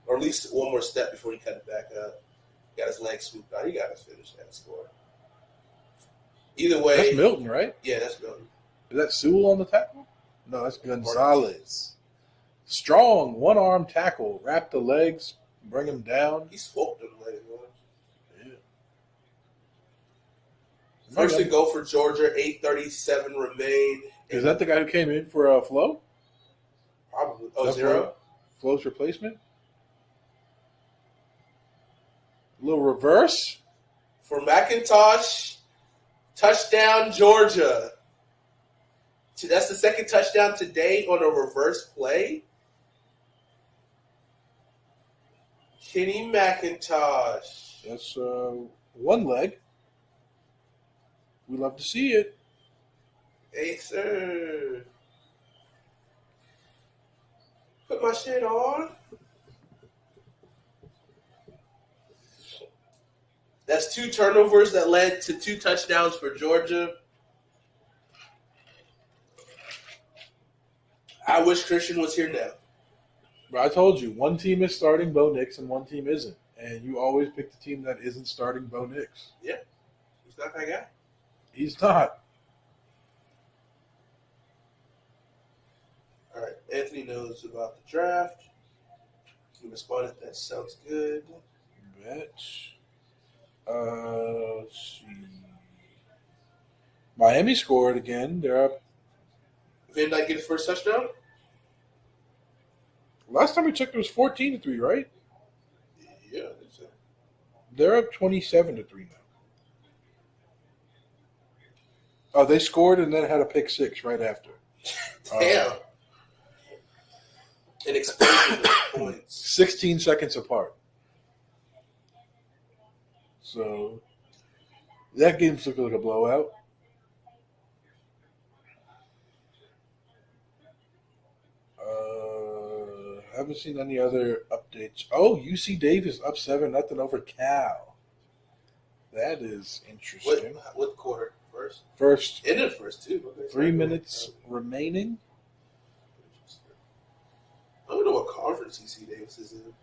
Or at least one more step before he cut it back up. Got his leg swooped out. He got to finish that score. Either way. That's Milton, right? Yeah, that's Milton. Is that Sewell on the tackle? No, that's Gonzalez. Strong, one-arm tackle. Wrap the legs, bring him down. He swooped them legs, man. Yeah. First to go for Georgia, 8:37 remain. Is that the guy who came in for Flo? Probably. Oh, 0? Flo's replacement? A little reverse. For McIntosh, touchdown Georgia. That's the second touchdown today on a reverse play. Kenny McIntosh. That's one leg. We love to see it. Hey, sir. Put my shit on. That's 2 turnovers that led to 2 touchdowns for Georgia. I wish Christian was here now. But I told you, one team is starting Bo Nix and one team isn't. And you always pick the team that isn't starting Bo Nix. Yeah. He's not that guy. He's not. All right. Anthony knows about the draft. He responded, that sounds good. Bet. Let's see. Miami scored again. They're up. Van Dyke get his first touchdown? Last time we checked, it was 14-3, right? Yeah, I think so. They're up 27-3 now. Oh, they scored and then had a pick six right after. Damn. An explosion of points. 16 seconds apart. So that game's looking like a blowout. Haven't seen any other updates. Oh, UC Davis up 7-0 over Cal. That is interesting. What quarter? First? First, Ended first, too. Okay, 3 minutes remaining. I don't know what conference UC Davis is in.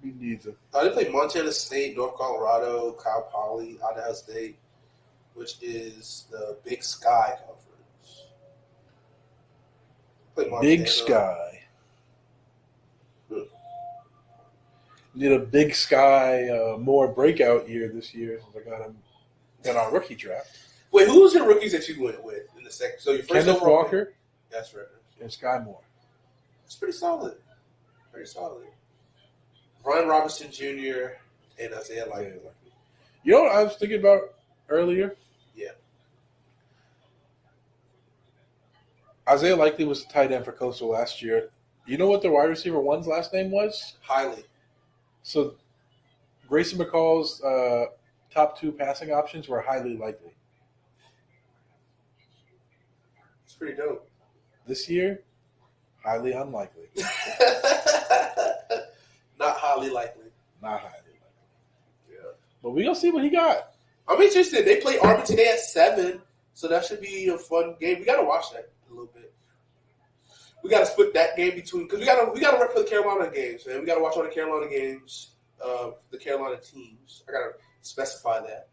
Me neither. They play Montana State, North Colorado, Cal Poly, Idaho State, which is the Big Sky Conference. Play Montana. Big Sky. Need a Big Sky more breakout year this year since I got on rookie draft. Wait, who was your rookies that you went with in the second? So your first Kenneth overall Walker pick? That's right. and Sky Moore. It's pretty solid. Very solid. Brian Robinson Jr. and Isaiah Likely. You know what I was thinking about earlier? Yeah. Isaiah Likely was the tight end for Coastal last year. You know what the wide receiver one's last name was? Highly. So Grayson McCall's top 2 passing options were highly likely. It's pretty dope. This year, highly unlikely. Not highly likely. Not highly likely. Yeah. But we gonna see what he got. I'm interested. They play Army today at 7, so that should be a fun game. We gotta watch that a little bit. We gotta split that game between because we gotta work for the Carolina games, man. We gotta watch all the Carolina games, the Carolina teams. I gotta specify that.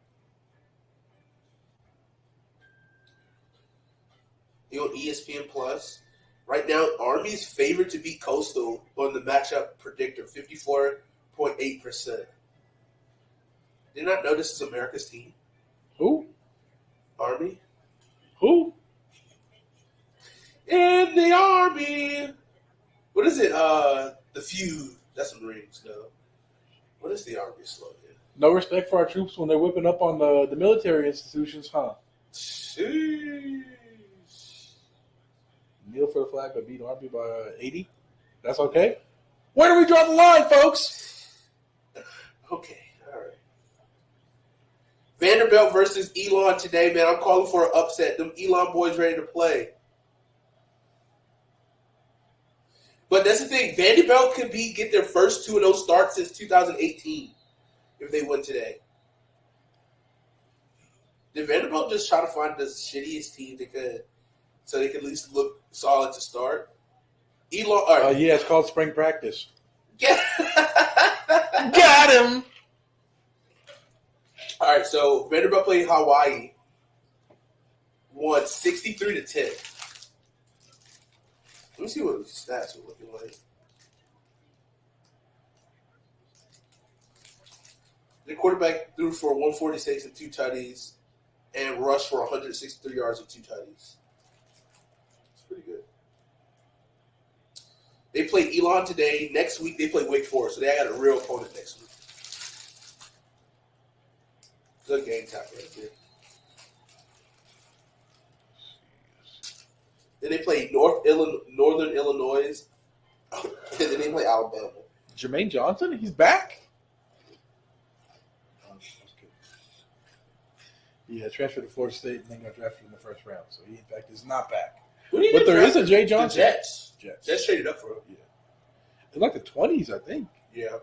You on ESPN Plus right now, Army's favored to beat Coastal on the matchup predictor, 54.8%. Did not know this is America's team. Who? Army. Who? In the Army. What is it? The Feud. That's some rings, though. What is the Army slogan? No respect for our troops when they're whipping up on the military institutions, huh? Sheesh. Kneel for the flag but beat Army by 80? That's okay? Where do we draw the line, folks? Okay, all right. Vanderbilt versus Elon today, man. I'm calling for an upset. Them Elon boys ready to play. But that's the thing. Vanderbilt could get their first 2-0 start since 2018 if they win today. Did Vanderbilt just try to find the shittiest team they could so they could at least look solid to start? Elon. Yeah, it's called spring practice. Yeah. Got him! All right, so Vanderbilt played Hawaii. Won 63-10. Let me see what the stats are looking like. The quarterback threw for 146 and 2 tutties and rushed for 163 yards and 2 tutties. It's pretty good. They play Elon today. Next week, they play Wake Forest, so they got a real opponent next week. Good game time right there. Then they play Northern Illinois, and then they play Alabama. Jermaine Johnson, he's back. Yeah, transferred to Florida State and then got drafted in the first round. So he, in fact, is not back. But there is a Jay Johnson. The Jets. Jets. Jets traded up for him. Yeah. In like the 20s, I think. Yeah.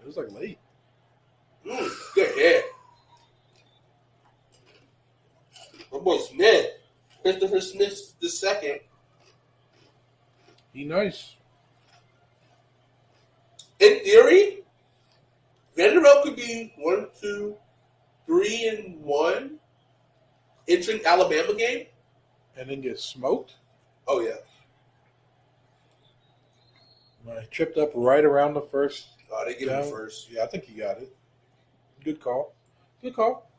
It was like late. Good hit. My boy Smith. Christopher Smith the second. He nice. In theory, Vanderbilt could be 1, 2, 3-1 entering Alabama game. And then get smoked. Oh yeah. I tripped up right around the first. Oh, they get him first. Yeah, I think he got it. Good call. Good call.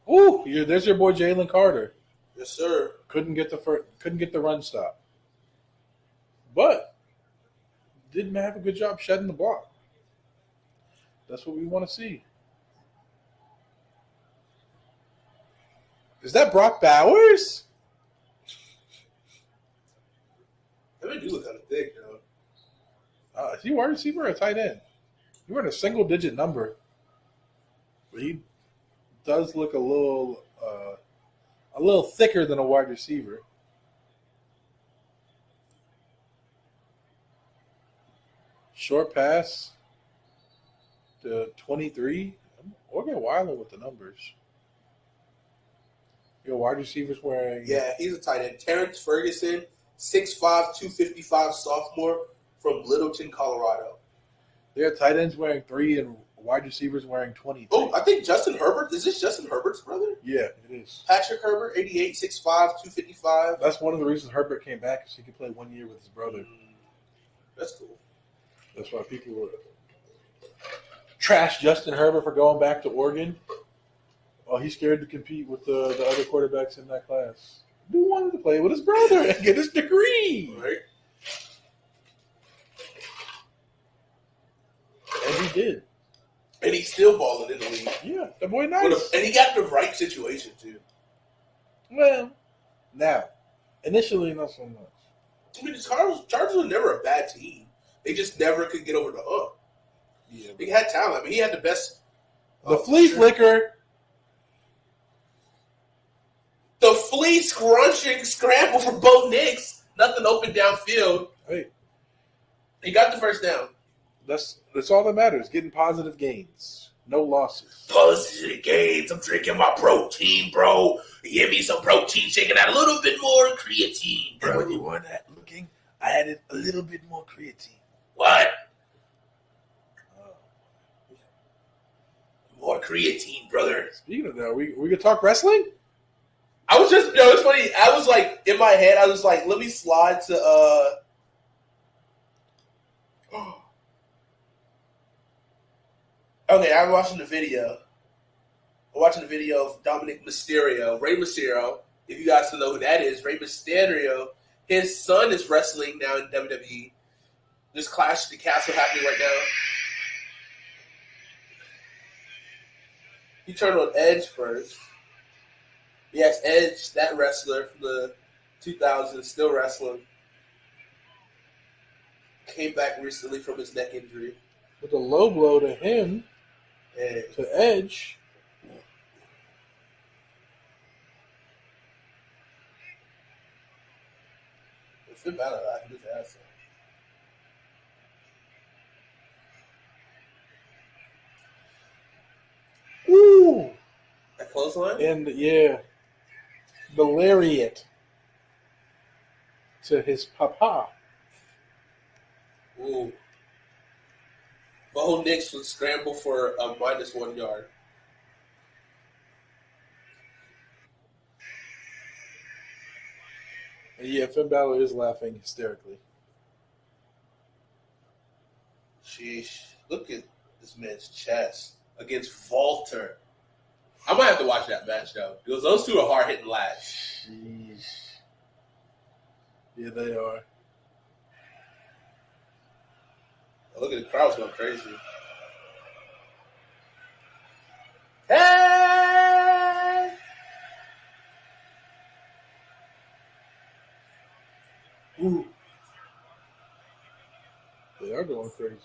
Ooh, there's your boy Jalen Carter. Yes, sir. Couldn't get the run stop, but didn't have a good job shedding the block. That's what we want to see. Is that Brock Bowers? I mean, you look kind of thick, though. Is he wide receiver or a tight end? He wearing a single-digit number, but he does look a little thicker than a wide receiver. Short pass to 23. Oregon wilding with the numbers. Your wide receivers wearing. Yeah, he's a tight end. Terrence Ferguson, 6'5", 255 sophomore from Littleton, Colorado. There are tight ends wearing 3 and wide receivers wearing 23. Oh, I think Justin Herbert. Is this Justin Herbert's brother? Yeah, it is. Patrick Herbert, 88, 6'5", 255. That's one of the reasons Herbert came back, so he could play 1 year with his brother. That's cool. That's why people were trash Justin Herbert for going back to Oregon. Oh, he's scared to compete with the other quarterbacks in that class. He wanted to play with his brother and get his degree. Right. And he did. And he's still balling in the league. Yeah, that boy nice. And he got the right situation, too. Well, now, initially not so much. I mean, the Chargers were never a bad team. They just never could get over the hump. Yeah. He had talent. I mean, he had the best. The flea flicker. The flea scrunching scramble for Bo Nix. Nothing open downfield. Hey, He got the first down. that's all that matters. Getting positive gains, no losses. Positive gains. I'm drinking my protein, bro. Give me some protein, shaking out a little bit more creatine, bro. And when you weren't looking, I added a little bit more creatine. What? More creatine, brother. Speaking of that, we could talk wrestling? I was just, it's funny. I was like, in my head, I was like, let me slide to, okay, I'm watching the video. I'm watching the video of Dominic Mysterio, Rey Mysterio. If you guys don't know who that is, Rey Mysterio, his son is wrestling now in WWE. There's Clash at the Castle happening right now. He turned on Edge first. Yes, Edge, that wrestler from the 2000s, still wrestling. Came back recently from his neck injury. With a low blow to him, And to Edge. Finn Balor, I can just ask him. Ooh! That clothesline? And, yeah, the lariat to his papa. Ooh. Bo Nix would scramble for a -1 yard. And yeah, Finn Balor is laughing hysterically. Sheesh. Look at this man's chest against Walter. I might have to watch that match, though, because those two are hard-hitting lads. Jeez. Yeah, they are. Look at the crowd's going crazy. Hey! going crazy.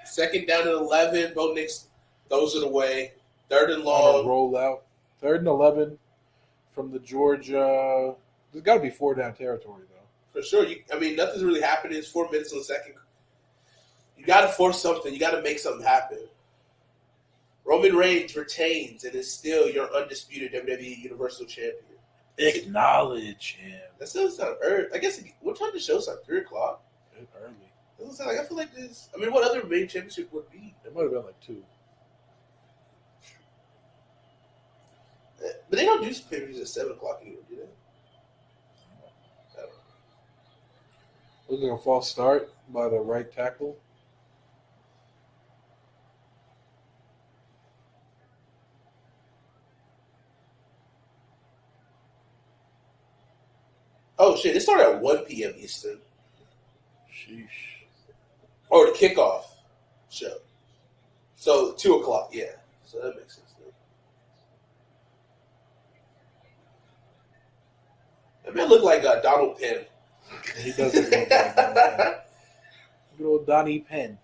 Second down and 11. Bo Nix throws it away. Third and On a long. rollout. 3rd and 11 from the Georgia. There's got to be 4-down territory, though. For sure. Nothing's really happening. It's 4 minutes in the second. You got to force something. You got to make something happen. Roman Reigns retains and is still your undisputed WWE Universal Champion. Acknowledge him. That still sounds early. I guess, what time does the show start? 3 o'clock? It's early. Doesn't sound like, I feel like this. What other main championship would be? It might have been like 2. But they don't do pay-per-views at 7 o'clock anymore, do they? I don't know. Looking at a false start by the right tackle. Oh, shit. It started at 1 p.m. Eastern. Sheesh. Or the kickoff show. So, 2 o'clock, yeah. So that makes sense. That man look like Donald Penn. He does look like that. Good old Donnie Penn.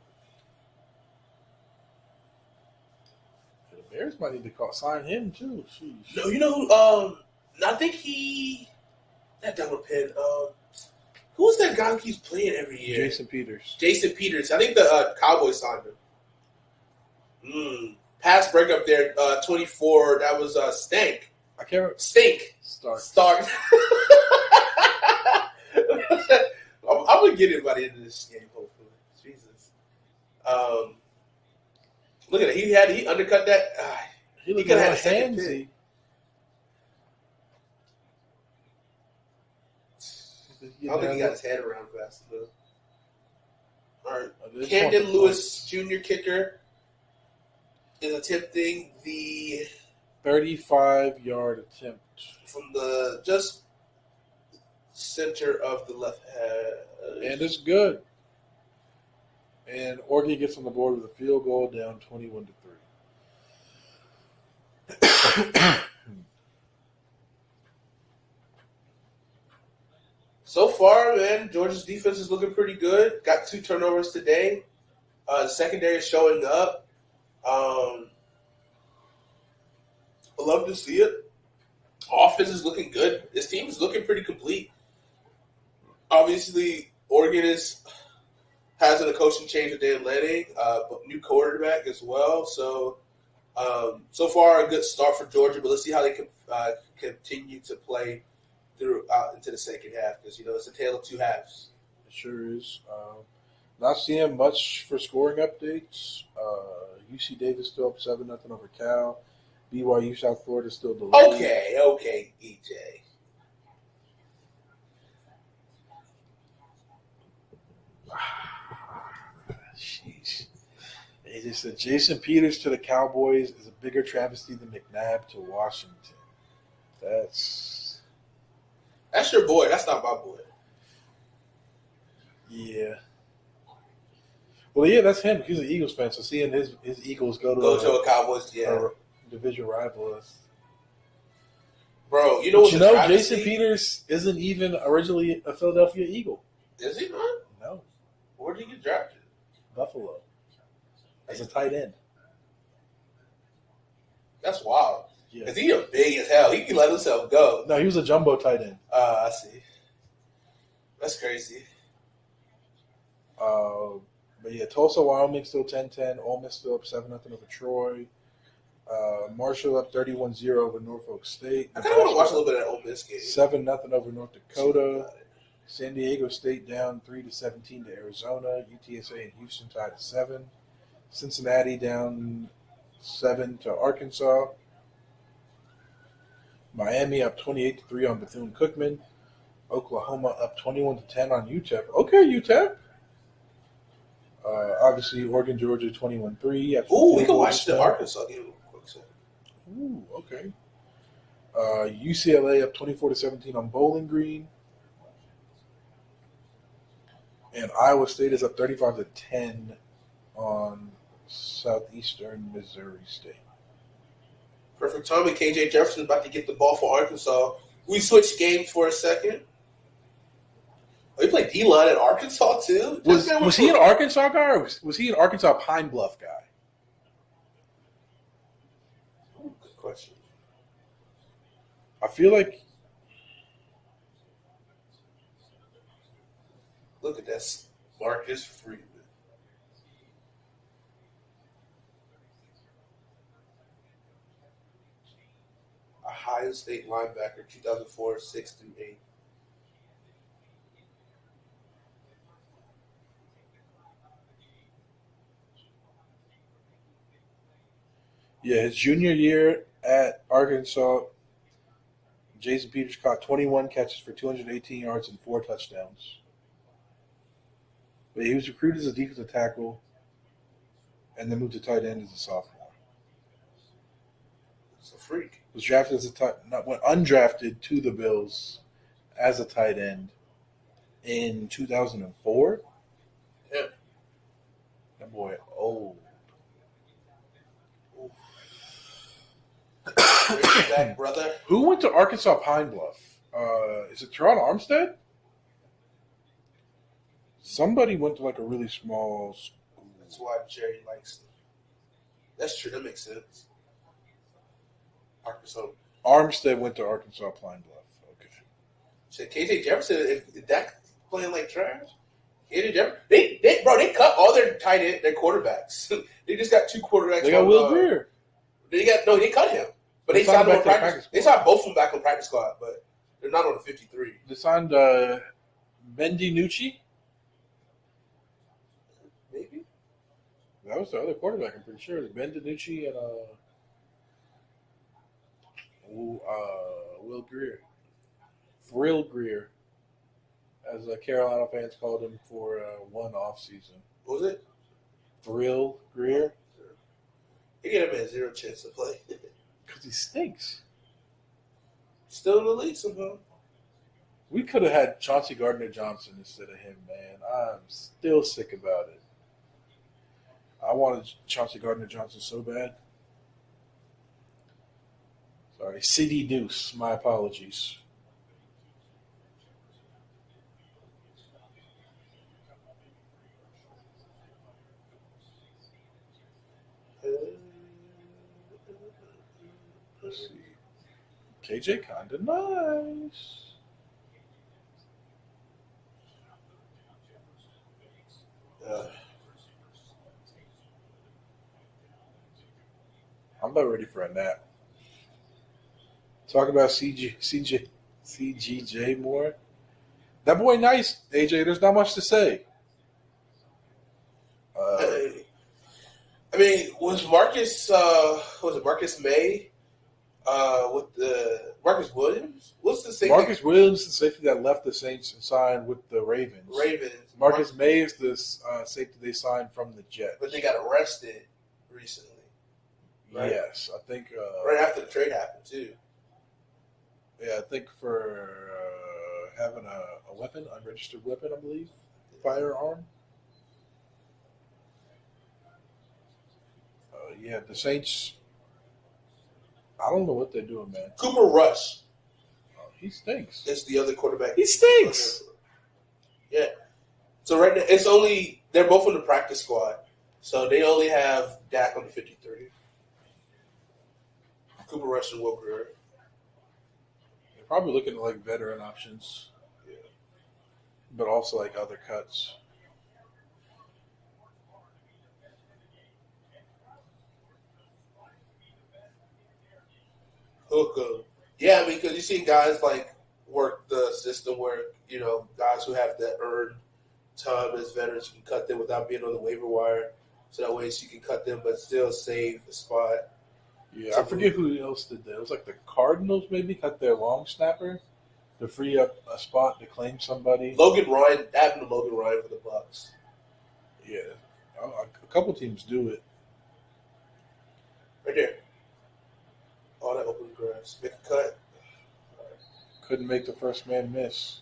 The Bears might need to sign him, too. Sheesh. No, you know who? I think not Donald Penn. Who's that guy who keeps playing every year? Jason Peters. Jason Peters. I think the Cowboys signed him. Pass breakup there. 24. That was Stank. I can't remember. Stink. Start. I'm gonna get it by the end of this game, hopefully. Jesus. Look at it. He undercut that. He could have had a second second pick. I don't think he got his head around fast enough. All right. This Camden one- Lewis, junior kicker, is attempting the 35-yard attempt. from the just center of the left head. And it's good. And Oregon gets on the board with a field goal down 21-3. So far, man, Georgia's defense is looking pretty good. Got 2 turnovers today. The secondary is showing up. I love to see it. Offense is looking good. This team is looking pretty complete. Obviously, Oregon has a coaching change with Dan Lanning, but new quarterback as well. So, so far a good start for Georgia. But let's see how they can continue to play throughout into the second half, because it's a tale of 2 halves. It sure is. Not seeing much for scoring updates. UC Davis still up 7-0 over Cal. BYU South Florida still the lead. Okay, EJ. Jeez. It just said Jason Peters to the Cowboys is a bigger travesty than McNabb to Washington. That's your boy. That's not my boy. yeah. Well, yeah, that's him. He's an Eagles fan, so seeing his Eagles go to a Cowboys, yeah. a division rival is. Bro, what's a travesty? Jason Peters isn't even originally a Philadelphia Eagle. Is he not? No, Where did he get drafted? Buffalo as a tight end. That's wild. Yeah. Because he big as hell. He can let himself go. No, he was a jumbo tight end. I see. That's crazy. But yeah, Tulsa, Wyoming still 10-10. Ole Miss still up 7-0 over Troy. Marshall up 31-0 over Norfolk State. I kind of want to watch a little bit of that Ole Miss game. 7-0 over North Dakota. San Diego State down 3-17 to Arizona. UTSA and Houston tied at 7. Cincinnati down 7 to Arkansas. Miami up 28-3 on Bethune-Cookman. Oklahoma up 21-10 on UTEP. Okay, UTEP. Obviously, Oregon, Georgia 21-3. Ooh, we can watch the Arkansas game real quick. So. Ooh, okay. UCLA up 24-17 on Bowling Green. And Iowa State is up 35-10 on Southeastern Missouri State. Perfect timing. KJ Jefferson about to get the ball for Arkansas. We switch games for a second. Oh, he played D-line at Arkansas too. Was he an Arkansas guy or was he an Arkansas Pine Bluff guy? Good question. I feel like Look at that, Marcus Freeman. Ohio State linebacker, 2004, 6 through 8. his junior year at Arkansas, Jason Peters caught 21 catches for 218 yards and 4 touchdowns. But he was recruited as a defensive tackle and then moved to tight end as a sophomore. It's a freak. Was drafted as went undrafted to the Bills as a tight end in 2004. Yeah. That boy old. Back, brother. Who went to Arkansas Pine Bluff? Is it Teron Armstead? Somebody went to like a really small school. That's why Jerry likes him. That's true. That makes sense. Arkansas. Armstead went to Arkansas Pine Bluff. Okay. Shit, KJ Jefferson, if Dak playing like trash, KJ Jefferson, they cut all their tight end, their quarterbacks. They just got 2 quarterbacks. They got Will Greer. They cut him, but they signed him on practice. They signed both of them back on practice squad, but they're not on the 53. They signed Ben DiNucci. Maybe That was the other quarterback. I'm pretty sure. Ben DiNucci and Will Greer. Thrill Greer, as Carolina fans called him for one off season. What was it? Thrill Greer. He gave him a 0 chance to play. Because he stinks. Still in the league somehow. We could have had Chauncey Gardner-Johnson instead of him, man. I'm still sick about it. I wanted Chauncey Gardner-Johnson so bad. Sorry, CD Deuce. My apologies. Let's see. KJ kinda nice. I'm about ready for a nap. Talk about CGJ more. That boy nice, AJ. There's not much to say. I mean, was it Marcus May? With the Marcus Williams? What's the safety? Marcus Williams, the safety that left the Saints and signed with the Ravens. Marcus May is the safety they signed from the Jets. But they got arrested recently. Right? Yes, I think right after the trade happened too. Yeah, I think for having a weapon, unregistered weapon, I believe, firearm. Yeah, the Saints. I don't know what they're doing, man. Cooper Rush. He stinks. It's the other quarterback. He stinks. Yeah. So right now, they're both on the practice squad. So they only have Dak on the 53. Cooper Rush and Will Greer. They're probably looking at like veteran options. Yeah. But also like other cuts. Hooker. Yeah, I mean, because you see guys like work the system where, guys who have that earned time as veterans, you can cut them without being on the waiver wire. So that way you can cut them but still save the spot. Yeah, I forget who else did that. It was like the Cardinals maybe cut their long snapper to free up a spot to claim somebody. Logan Ryan, that happened to Logan Ryan for the Bucs. Yeah, a couple teams do it. Right there. All that open grass. Make a cut. Couldn't make the first man miss.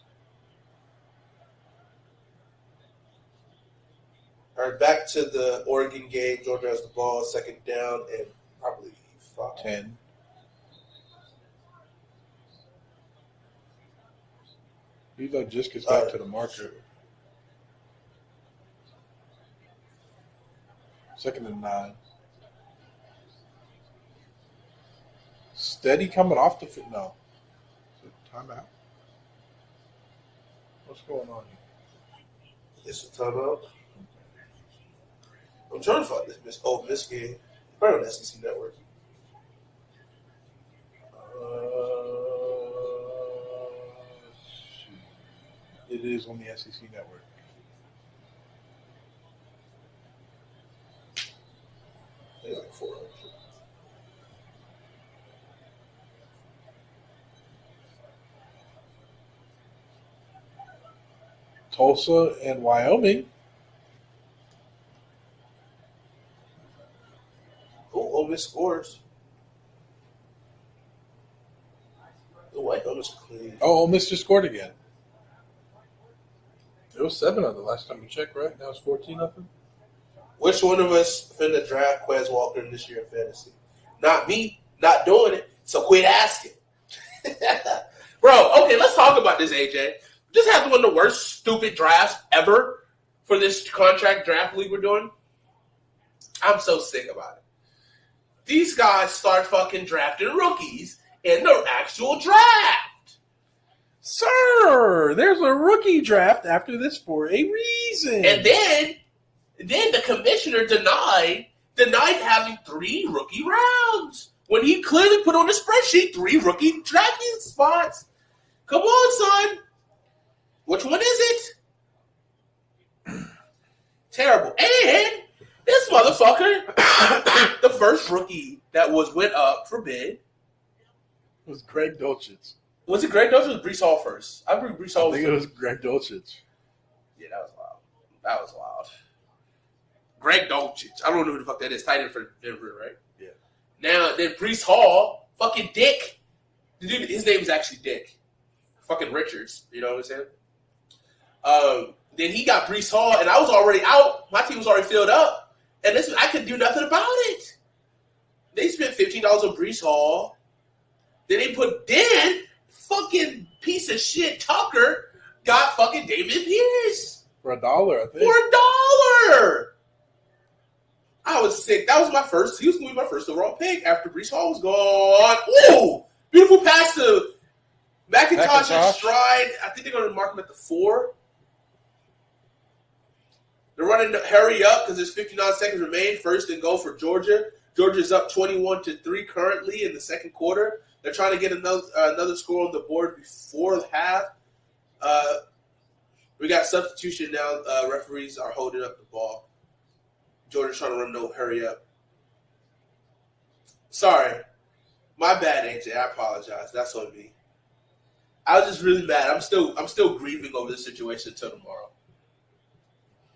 All right, back to the Oregon game. Georgia has the ball, second down, and probably 10. He just gets back to the market. 2nd and 9. Steady coming off the foot. No. Timeout. What's going on here? It's a timeout. I'm trying to find this Miss game. Probably on SEC Network. It is on the SEC Network. It's like 400. Tulsa and Wyoming. Oh, Ole Miss scores. The Wyoming is clean. Oh, Ole Miss just scored again. It was 7 of the last time we checked, right? Now it's 14-0. Which one of us finna draft Quez Walker this year in fantasy? Not me. Not doing it. So quit asking. Bro, okay, let's talk about this, AJ. Just had one of the worst stupid drafts ever for this contract draft league we're doing. I'm so sick about it. These guys start fucking drafting rookies in the actual draft. Sir, there's a rookie draft after this for a reason. And then the commissioner denied having 3 rookie rounds when he clearly put on the spreadsheet 3 rookie drafting spots. Come on, son. Which one is it? Terrible. And this motherfucker, the first rookie that went up for bid. It was Greg Dulcich. Was it Greg Dulcich or was Brees Hall first? I think Brees Hall I think it was Greg Dulcich. Yeah, that was wild. Greg Dulcich. I don't know who the fuck that is. Tight end for Denver, right? Yeah. Now, then Brees Hall, fucking Dick. The dude, his name is actually Dick. Fucking Richards. You know what I'm saying? Then he got Brees Hall, and I was already out. My team was already filled up. And I could do nothing about it. They spent $15 on Brees Hall. Then they fucking piece of shit Tucker got fucking David Pierce. For $1, I think. For $1. I was sick. That was my first. He was going to be my first overall pick after Brees Hall was gone. Ooh! Beautiful pass to McIntosh and Stride. I think they're going to mark him at the 4. They're running to hurry up because there's 59 seconds remain. First and goal for Georgia. Georgia's up 21-3 currently in the second quarter. They're trying to get another score on the board before the half. We got substitution now. Referees are holding up the ball. Georgia's trying to run no hurry up. Sorry. My bad, AJ. I apologize. That's on me. I was just really mad. I'm still grieving over the situation until tomorrow.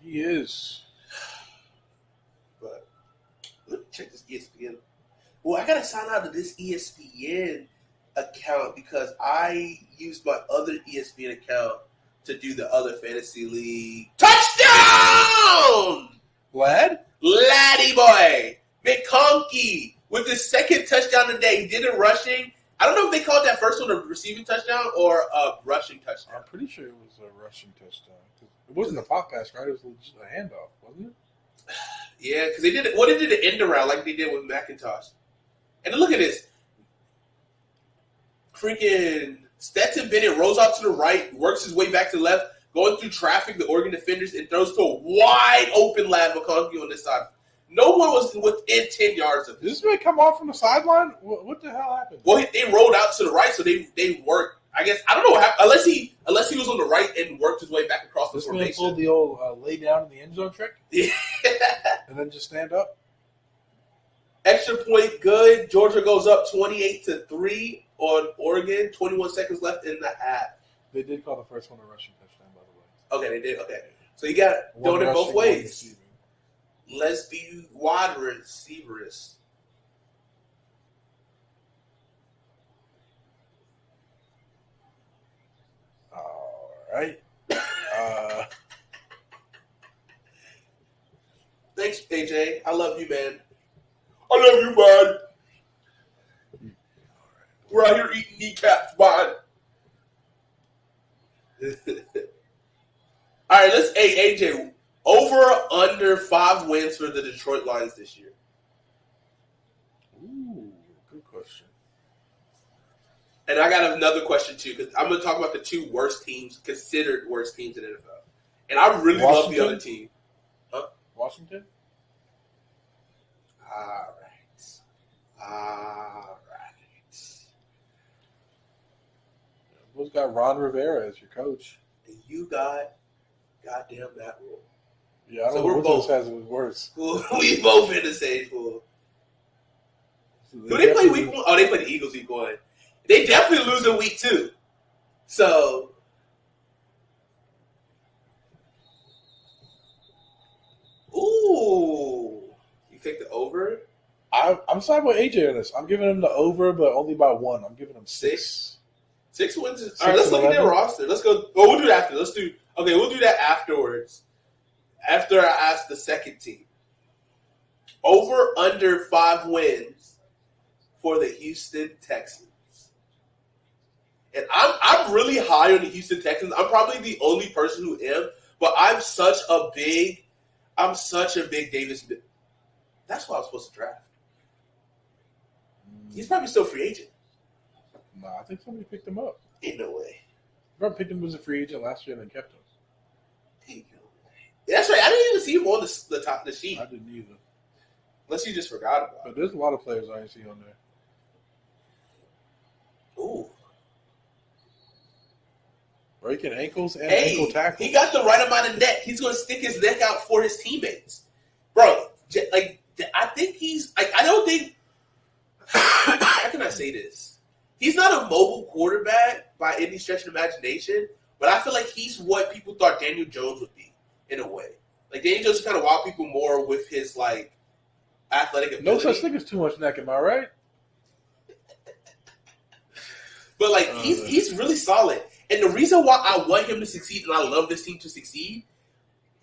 He is. But let me check this ESPN. Well, I gotta sign out of this ESPN account because I used my other ESPN account to do the other fantasy league. Touchdown! Laddie boy, McConkey with his second touchdown today. He did it rushing. I don't know if they called that first one a receiving touchdown or a rushing touchdown. I'm pretty sure it was a rushing touchdown. It wasn't a pop pass, right? It was just a handoff, wasn't it? Yeah, because they did it. What they did an end around like they did with McIntosh. And then look at this. Freaking Stetson Bennett rolls out to the right, works his way back to the left, going through traffic, the Oregon defenders, and throws to a wide open Ladd McConkey on this side. No one was within 10 yards of him. Did this man come off from the sideline? What the hell happened? Well, they rolled out to the right, so they worked. I guess I don't know what happened. Unless he was on the right and worked his way back across the This man formation. pulled the old lay down in the end zone trick Yeah. and then just stand up. Extra point good. Georgia goes up 28-3 on Oregon. 21 seconds left in the half. They did call the first one a rushing touchdown, by the way. Okay, they did. Okay, so you got One doing it both rushing, one ways. receiving. Let's be wide receivers. All right. Thanks, AJ. I love you, man. I love you, man. We're out here eating kneecaps, man. All right, let's. Hey, AJ, over or under 5 wins for the Detroit Lions this year. Ooh, good question. And I got another question too, because I'm going to talk about the 2 worst teams, considered worst teams in the NFL. And I really love the other team. Huh? Washington? All right. Who's got Ron Rivera as your coach? And you got goddamn that rule. Yeah, I don't So know we're which both- has it worse. We both in the same pool. So Who they play week 1? Oh, they play the Eagles week 1. They definitely lose in week 2. So, ooh, you take the over? I'm siding with AJ on this. I'm giving them the over, but only by 1. I'm giving them 6. 6 wins. Six All right, let's and look at their 11. roster. Let's go. Oh, we'll do that after. We'll do that afterwards. After I ask the second team. Over under 5 wins for the Houston Texans. And I'm really high on the Houston Texans. I'm probably the only person who am, but I'm such a big Davis. That's why I was supposed to draft. He's probably still a free agent. Nah, I think somebody picked him up. Ain't no way. Remember, picked him as a free agent last year and then kept him. Ain't no way. That's right. I didn't even see him on the top of the sheet. I didn't either. Unless you just forgot about But it. there's a lot of players I didn't see on there. Ooh. Breaking ankles and Hey, ankle tackles. he got the right amount of neck. He's going to stick his neck out for his teammates. Bro, I think he's... I don't think... How can I say this? He's not a mobile quarterback by any stretch of imagination, but I feel like he's what people thought Daniel Jones would be, in a way. Like, Daniel Jones kind of wow people more with his, like, athletic ability. No such thing as too much neck, am I right? But, like, he's really solid. And the reason why I want him to succeed, and I love this team to succeed,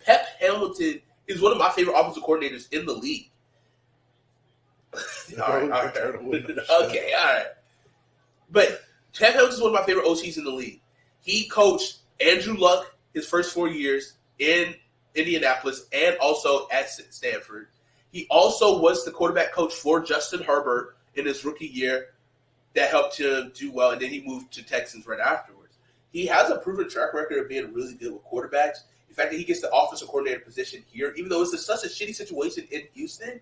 Pep Hamilton is one of my favorite offensive coordinators in the league. All right. Okay, all right. But Pep Hamilton is one of my favorite OCs in the league. He coached Andrew Luck his first 4 years in Indianapolis and also at Stanford. He also was the quarterback coach for Justin Herbert in his rookie year that helped him do well, and then he moved to Texans right afterwards. He has a proven track record of being really good with quarterbacks. The fact that he gets the offensive coordinator position here, even though it's such a shitty situation in Houston,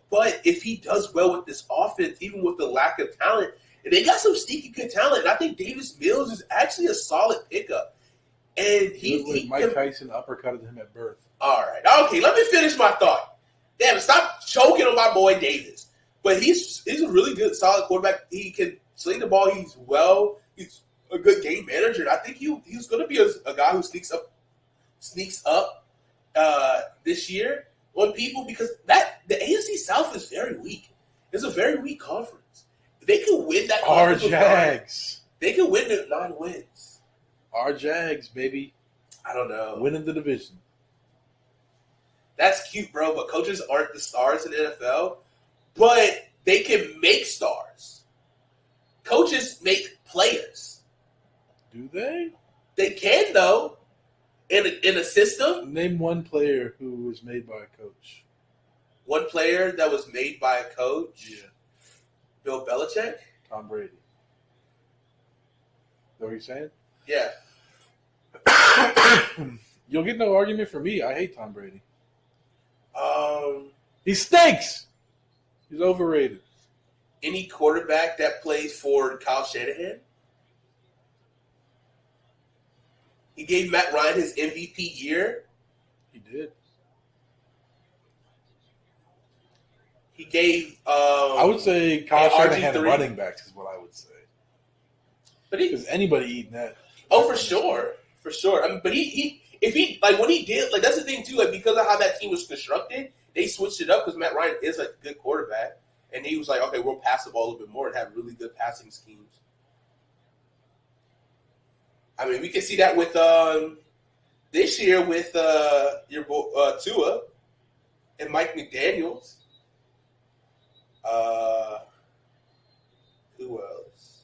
but if he does well with this offense, even with the lack of talent, and they got some sneaky good talent, and I think Davis Mills is actually a solid pickup. And he Mike Tyson uppercutted him at birth. All right. Okay, let me finish my thought. Damn, stop choking on my boy Davis. But he's a really good, solid quarterback. He can sling the ball. He's a good game manager. And I think he's going to be a guy who sneaks up this year on people, because the AFC South is very weak. It's a very weak conference. They could win that Our conference. Jags. They could win the 9 wins. Our Jags, baby. I don't know. Winning the division. That's cute, bro, but coaches aren't the stars in the NFL, but they can make stars. Coaches make players. Do they? They can, though, in a system. Name one player who was made by a coach. One player that was made by a coach, Yeah. Bill Belichick. Tom Brady. Is that what you're saying? Yeah. You'll get no argument from me. I hate Tom Brady. He He stinks. He's overrated. Any quarterback that plays for Kyle Shanahan. He gave Matt Ryan his MVP year. He did. He gave. I would say Kyle and Shanahan RG3. running backs is what I would say. But he, Because anybody eating that. oh, for sure. I mean, but if he like when he did, like, that's the thing too, like, because of how that team was constructed, they switched it up because Matt Ryan is a good quarterback, and he was like, okay, we'll pass the ball a little bit more and have really good passing schemes. I mean, we can see that with this year with your boy Tua and Mike McDaniels. Who else?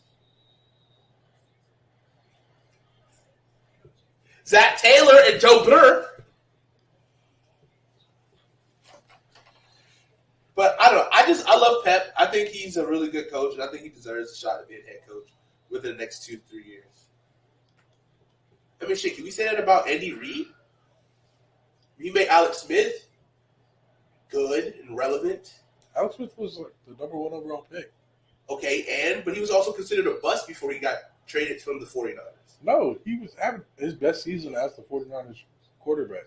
Zach Taylor and Joe Burr. But I don't know. I love Pep. I think he's a really good coach, and I think he deserves a shot at being head coach within the next 2 to 3 years. I mean, shit, can we say that about Andy Reid? He made Alex Smith good and relevant. Alex Smith was like the number 1 overall pick. Okay, but he was also considered a bust before he got traded from the 49ers. No, he was having his best season as the 49ers quarterback.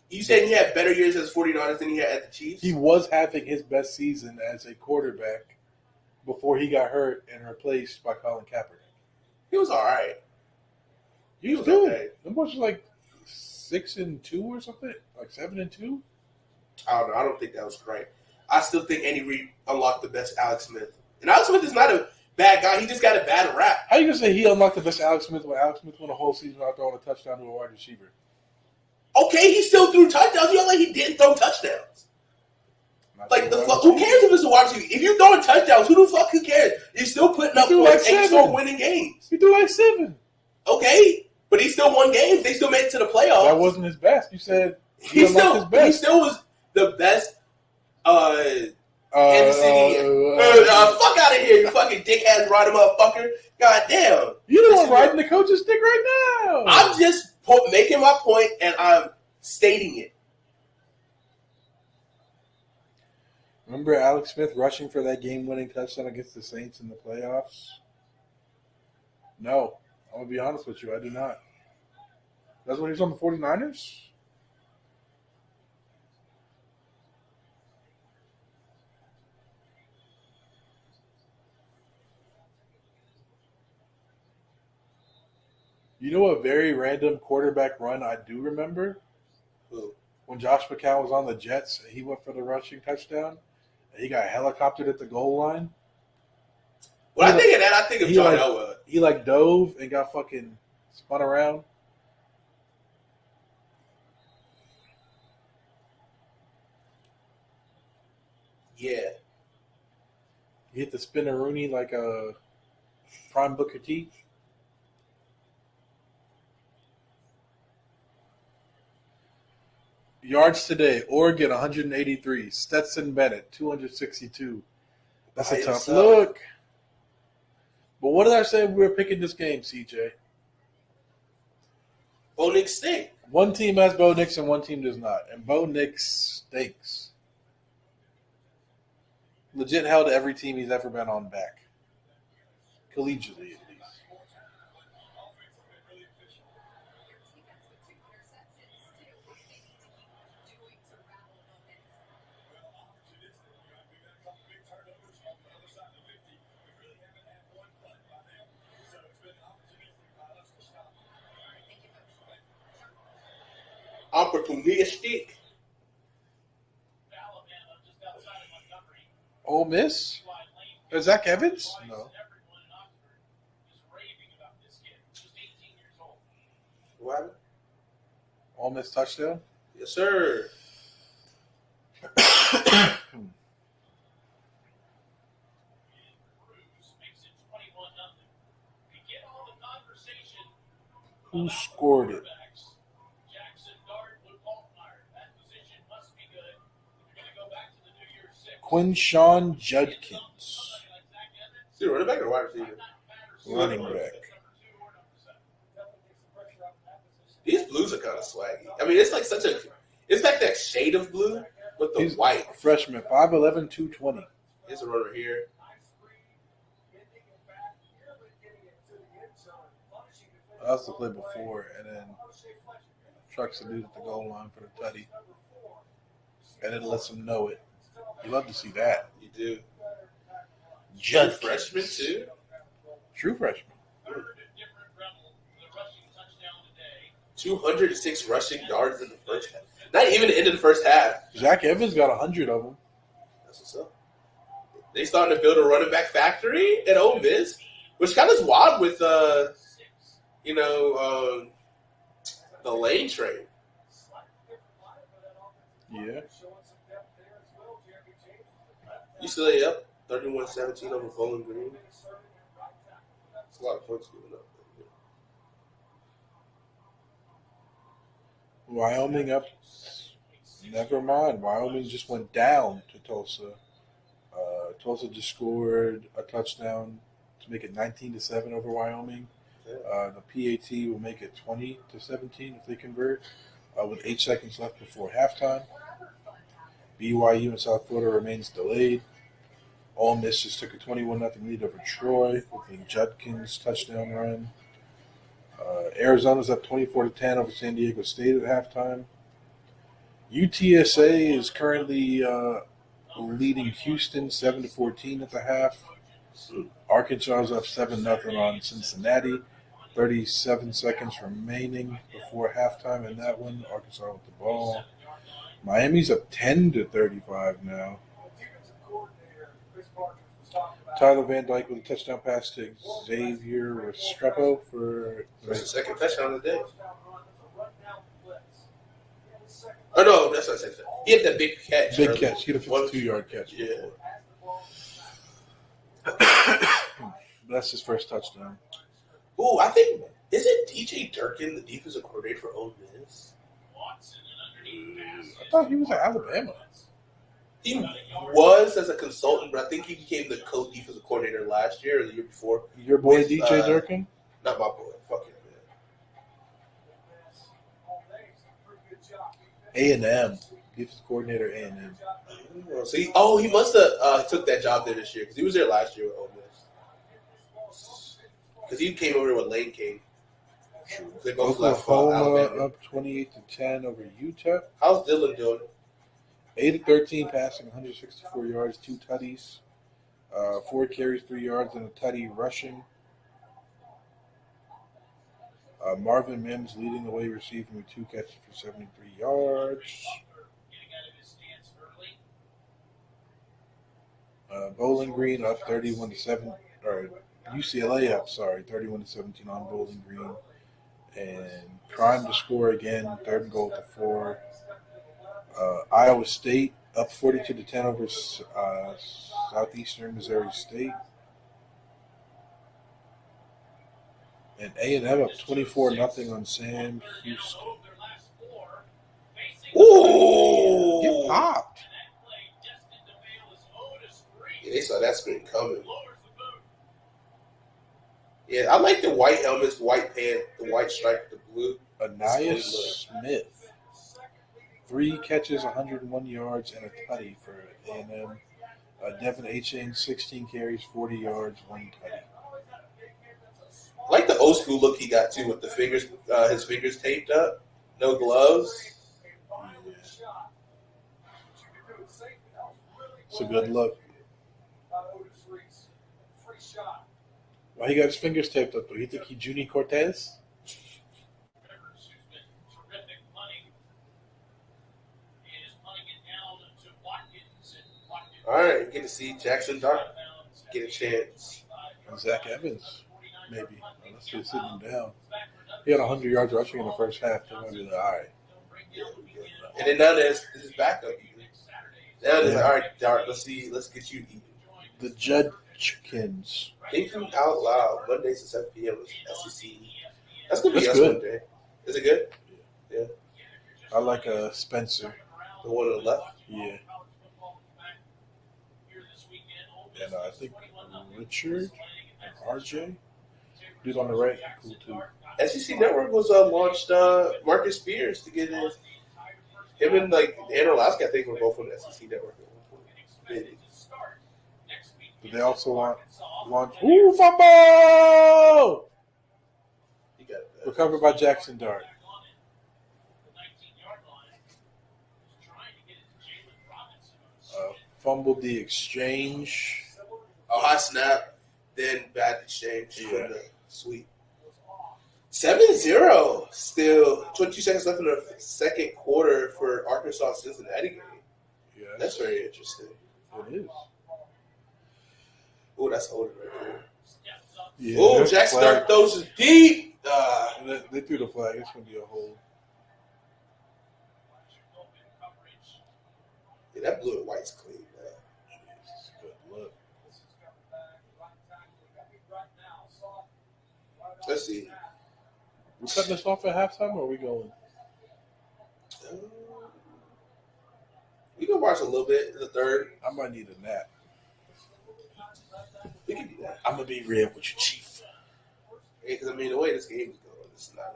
You saying he had better years as 49ers than he had at the Chiefs? He was having his best season as a quarterback before he got hurt and replaced by Colin Kaepernick. He was all right. He was good. Okay. The boys were like 6-2 or something, like 7-2. I don't know. I don't think that was right. I still think Andy Reid unlocked the best Alex Smith. And Alex Smith is not a bad guy. He just got a bad rap. How you gonna say he unlocked the best Alex Smith when Alex Smith won a whole season without throwing a touchdown to a wide receiver? Okay, he still threw touchdowns. You act like he didn't throw touchdowns. Like, the fuck, who cares if it's a wide receiver? If you're throwing touchdowns, who the fuck who cares? You're still putting up points and still winning games. He threw like 7. Okay, but he still won games. They still made it to the playoffs. That wasn't his best. You said he unlocked his best. He still was the best. Kansas City. Fuck out of here, you fucking dick-ass rider motherfucker. God damn. You're the one riding the coach's dick right now. I'm just making my point, and I'm stating it. Remember Alex Smith rushing for that game-winning touchdown against the Saints in the playoffs? No. I'm going to be honest with you. I do not. That's when he was on the 49ers? You know a very random quarterback run I do remember? Who? When Josh McCown was on the Jets, he went for the rushing touchdown, and he got helicoptered at the goal line. When I think of that, I think of John Elway. He dove and got fucking spun around. Yeah. He hit the spinneroonie like a prime Booker T. Yards today, Oregon 183, Stetson Bennett 262. That's a tough look. But what did I say we were picking this game, CJ? Bo Nix stink. One team has Bo Nix and one team does not. And Bo Nix stinks. Legit held every team he's ever been on back. Collegiately, at least. Opportunistic. Ole Miss? Zach Evans? No. What happened? Ole Miss touchdown? Yes, sir. Who scored it? Quinshawn Judkins. Is he running back or wide receiver? Running back. These blues are kind of swaggy. I mean, it's like it's like that shade of blue with the white. A freshman, 5'11", 220. Here's a runner here. That's the play before, and then trucks the dude at the goal line for the tutty. And then lets him know it. You love to see that. You do. True freshman, too? True freshman. 206 rushing yards in the first half. Not even the end of the first half. Zach Evans got 100 of them. That's what's up. They starting to build a running back factory at Ole Miss, which kind of is wild with, the Lane trade. Yeah. UCLA up 31-17 over Bowling Green. That's a lot of points given up. Wyoming up. Never mind. Wyoming just went down to Tulsa. Tulsa just scored a touchdown to make it 19-7 over Wyoming. The PAT will make it 20-17 if they convert, with 8 seconds left before halftime. BYU and South Florida remains delayed. Ole Miss just took a 21-0 lead over Troy with a Judkins touchdown run. Arizona's up 24-10 over San Diego State at halftime. UTSA is currently leading Houston 7-14 at the half. Arkansas is up 7-0 on Cincinnati. 37 seconds remaining before halftime in that one. Arkansas with the ball. Miami's up 10-35 now. Tyler Van Dyke with a touchdown pass to Xavier Restrepo for That's the second touchdown of the day. Oh, no, that's not the second. He had that big catch. Big catch. He had a 52-yard catch. Yeah. That's his first touchdown. Ooh, I think, isn't DJ Durkin the defensive coordinator for Ole Miss? I thought he was at Alabama. He was as a consultant, but I think he became the co-defensive coordinator last year or the year before. Your boy With, DJ Durkin? Not my boy. Fuck him, man. A&M. Defensive coordinator, A&M. So he must have took that job there this year because he was there last year with Ole Miss. Because he came over with Lane King. They both left Oklahoma Alabama. up 28-10 over Utah. How's Dylan doing? 8-13 passing, 164 yards, 2 tutties, 4 carries, 3 yards, and a tutty rushing. Marvin Mims leading the way receiving with 2 catches for 73 yards. Bowling Green up 31-7, or UCLA up, 31-17 on Bowling Green. And Prime to score again, 3rd and goal to 4. Iowa State up 42-10 over Southeastern Missouri State. And A&M up 24-0 on Sam Houston. Ooh! Get popped. Yeah, they saw that screen coming. Yeah, I like the white helmets, the white pant, the white stripe, the blue. Anaya Smith. 3 catches, 101 yards, and a tutty for A&M. Devin Achane, 16 carries, 40 yards, 1 tutty. I like the old school look he got too with the fingers, his fingers taped up, no gloves. It's a good look. Why he got his fingers taped up? Do you think he Junie Cortez? All right, get to see Jackson Dart get a chance. And Zach Evans, maybe. Unless they're sitting him down. He had 100 yards rushing in the first half. They might be like, all right. And then now there's his backup. Now they're like, all right, Dart, let's get you eating. The Judkins. Thinking out loud, Mondays at 7 p.m. SEC. That's going to be That's us good. one day. Is it good? Yeah. I like Spencer. The one on the left? Yeah. And I think Richard and RJ. Dude on the right, cool too. SEC Network was launched Marcus Spears to get his. Him and Andrew Alaska, I think, were both on the SEC Network at one point. But they also launch. Ooh, fumble! You got that. Recovered by Jackson Dart. Fumbled the exchange. Oh, high snap, then bad exchange Yeah. for the sweep. 7-0 still. 22 seconds left in the second quarter for Arkansas Cincinnati game. Yeah, That's very interesting. it is. Oh, that's holding right there. Yeah, Oh, there's the Jackson flag. Dart throws it deep. They threw the flag. It's going to be a hold. Yeah, that blue and white's clean, man. It's a good look. Let's see. We cutting this off at halftime, or are we going? We can watch a little bit in the third. I might need a nap. We can do that. I'm gonna be real with you, Chief. Because I mean, the way this game is going, it's not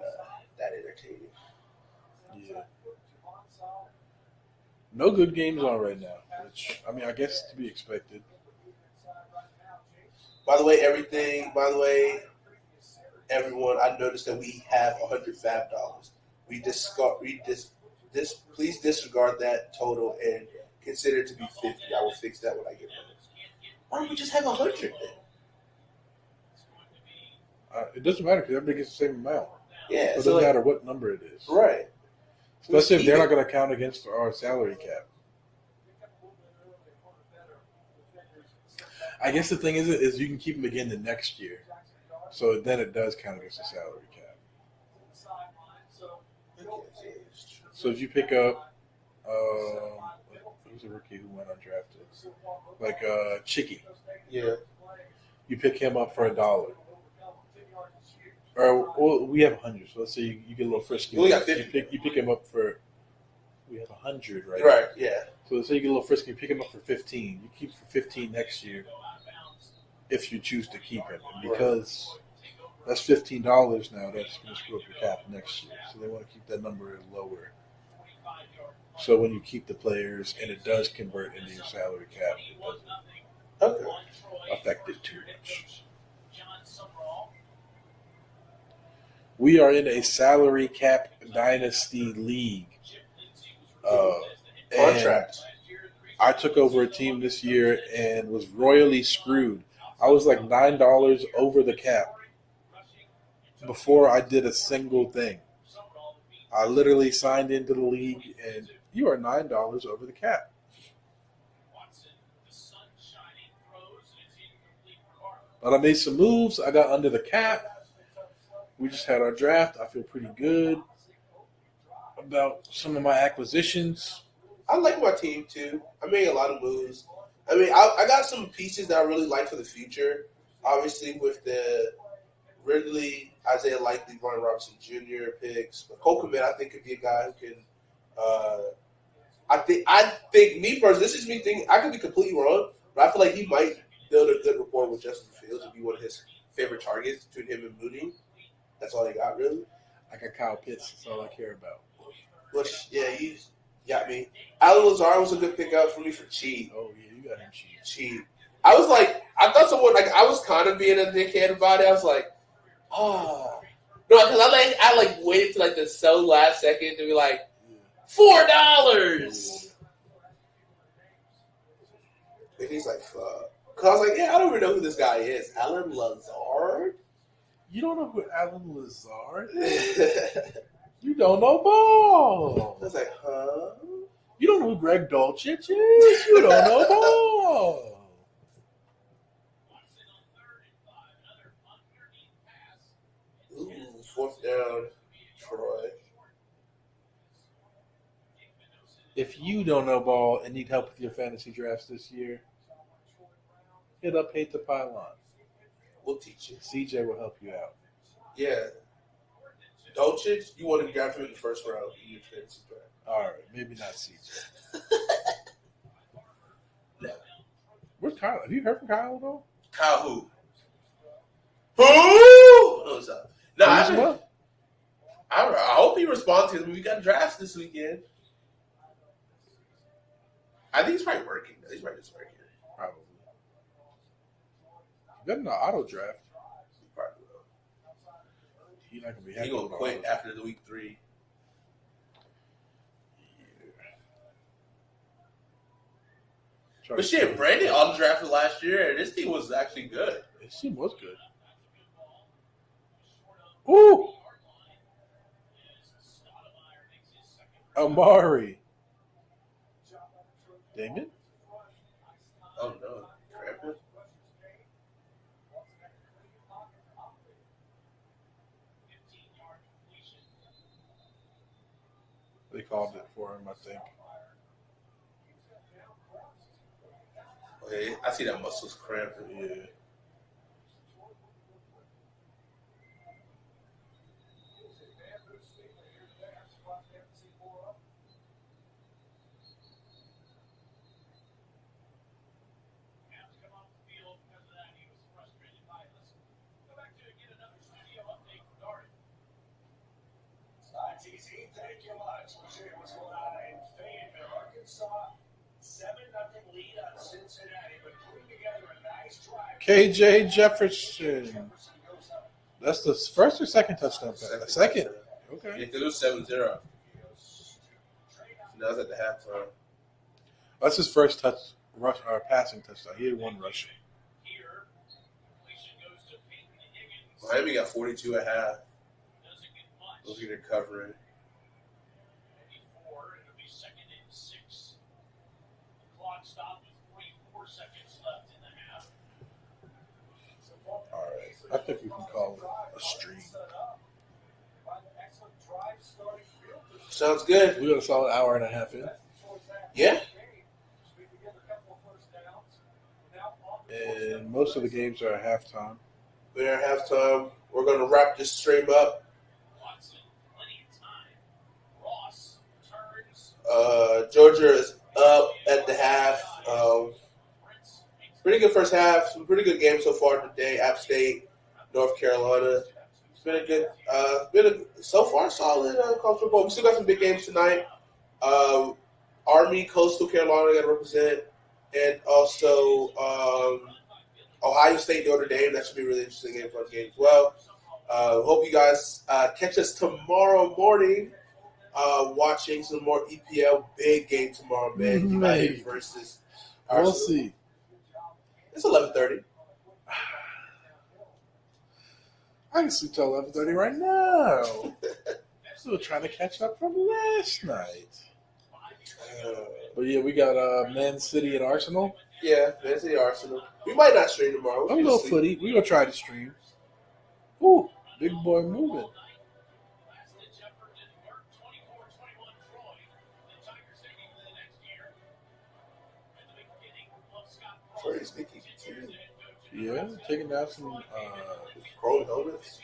that entertaining. Yeah. No good games on right now, which I mean, I guess to be expected. By the way, everyone, I noticed that we have $100 Fab dollars. Please disregard that total and consider it to be 50. I will fix that when I get home. Why don't we just have 100 then? It doesn't matter because everybody gets the same amount. Yeah, So it doesn't matter what number it is. Right. Especially if they're not going to count against our salary cap. I guess the thing is you can keep them again the next year. So then it does count against the salary cap. So if you pick up, who's a rookie who went undrafted? Like Chicky. Yeah. You pick him up for $1. Or well, we have 100. So let's say you get a little frisky. We got 50. You pick him up for. We have 100, right? Right. Yeah. So let's say you get a little frisky. You pick him up for 15. You keep for 15 next year, if you choose to keep him, and because that's $15 now. That's going to screw up your cap next year. So they want to keep that number lower. So when you keep the players and it does convert into your salary cap, it doesn't affect it too much. We are in a salary cap dynasty league. Contract. I took over a team this year and was royally screwed. I was like $9 over the cap before I did a single thing. I literally signed into the league and you are $9 over the cap. But I made some moves. I got under the cap. We just had our draft. I feel pretty good about some of my acquisitions. I like my team too. I made a lot of moves. I mean, I got some pieces that I really like for the future. Obviously, with the Ridley, Isaiah Likely, Ron Robinson Jr. picks, but Cole Kmet, I think, could be a guy who can. I think me personally, this is me thinking. I could be completely wrong, but I feel like he might build a good rapport with Justin Fields and be one of his favorite targets between him and Mooney. That's all they got, really. I got Kyle Pitts. That's all I care about. Which, yeah, you got me. Alan Lazard was a good pickup for me for cheap. Oh, yeah, you got him cheap. Cheap. I was like, I thought someone, like, I was kind of being a dickhead about it. I was like, oh. No, because I waited to, like, the so last second to be like, $4. And he's like, fuck. Because I was like, yeah, I don't even know who this guy is. Alan Lazard? You don't know who Alan Lazard is? You don't know ball. I was like, huh? You don't know who Greg Dulcich is? You don't know ball. Ooh, fourth down, Troy. If you don't know ball and need help with your fantasy drafts this year, hit up Hate the Pylon. We'll teach you. CJ will help you out. Yeah. Dolchich, you want to draft him in the first round in your fantasy draft. All right, maybe not CJ. No. Where's Kyle? Have you heard from Kyle at all? Kyle who? Who? What's up? No, I hope he responds because we got drafts this weekend. I think he's probably working. He's probably just working. Probably. Got an auto draft. He probably will. He's not gonna be He happy. gonna quit after the week 3. Yeah. But shit, Brandon auto drafted last year, and this team was actually good. His team was good. Ooh! Amari. Damon? Oh no, Krampus. They called it for him, I think. Okay, I see that muscle's cramping. Yeah. Thank you much. What's going on in Fayetteville, Arkansas? 7-0 lead on Cincinnati, but putting together a nice drive. KJ Jefferson. That's the first or second touchdown pass? Second. Yeah, Okay. because it was 7-0. Now it's at the halftime. That's his first passing touchdown. He had one rushing. Miami got 42 at half. Looks like they're covering. All right. I think we can call it a stream. Sounds good. We got a solid hour and a half in. Yeah. And most of the games are at halftime. We're at halftime. We're going to wrap this stream up. Georgia is up at the half. Pretty good first half. Some pretty good games so far today. App State, North Carolina. It's been a good, so far solid college football. We still got some big games tonight. Army, Coastal Carolina got to represent, and also Ohio State, Notre Dame. That should be a really interesting game, fun game as well. Hope you guys catch us tomorrow morning. Watching some more EPL big game tomorrow, man. United versus Arsenal. We'll see. It's 11:30. I can sleep till 11:30 right now. Still trying to catch up from last night. But yeah, we got Man City and Arsenal. Yeah, Man City Arsenal. We might not stream tomorrow. A little footy. We're gonna try to stream. Ooh, big boy moving. Pretty sneaky. Yeah, taking down some. Chrome helmets.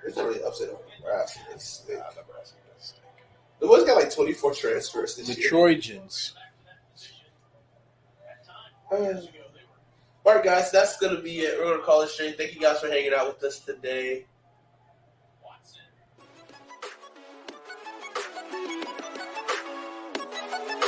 It's not really upset over Nebraska. The boys got like 24 transfers this The year. Trojans. All right, guys, that's going to be it. We're going to call it straight. Thank you guys for hanging out with us today.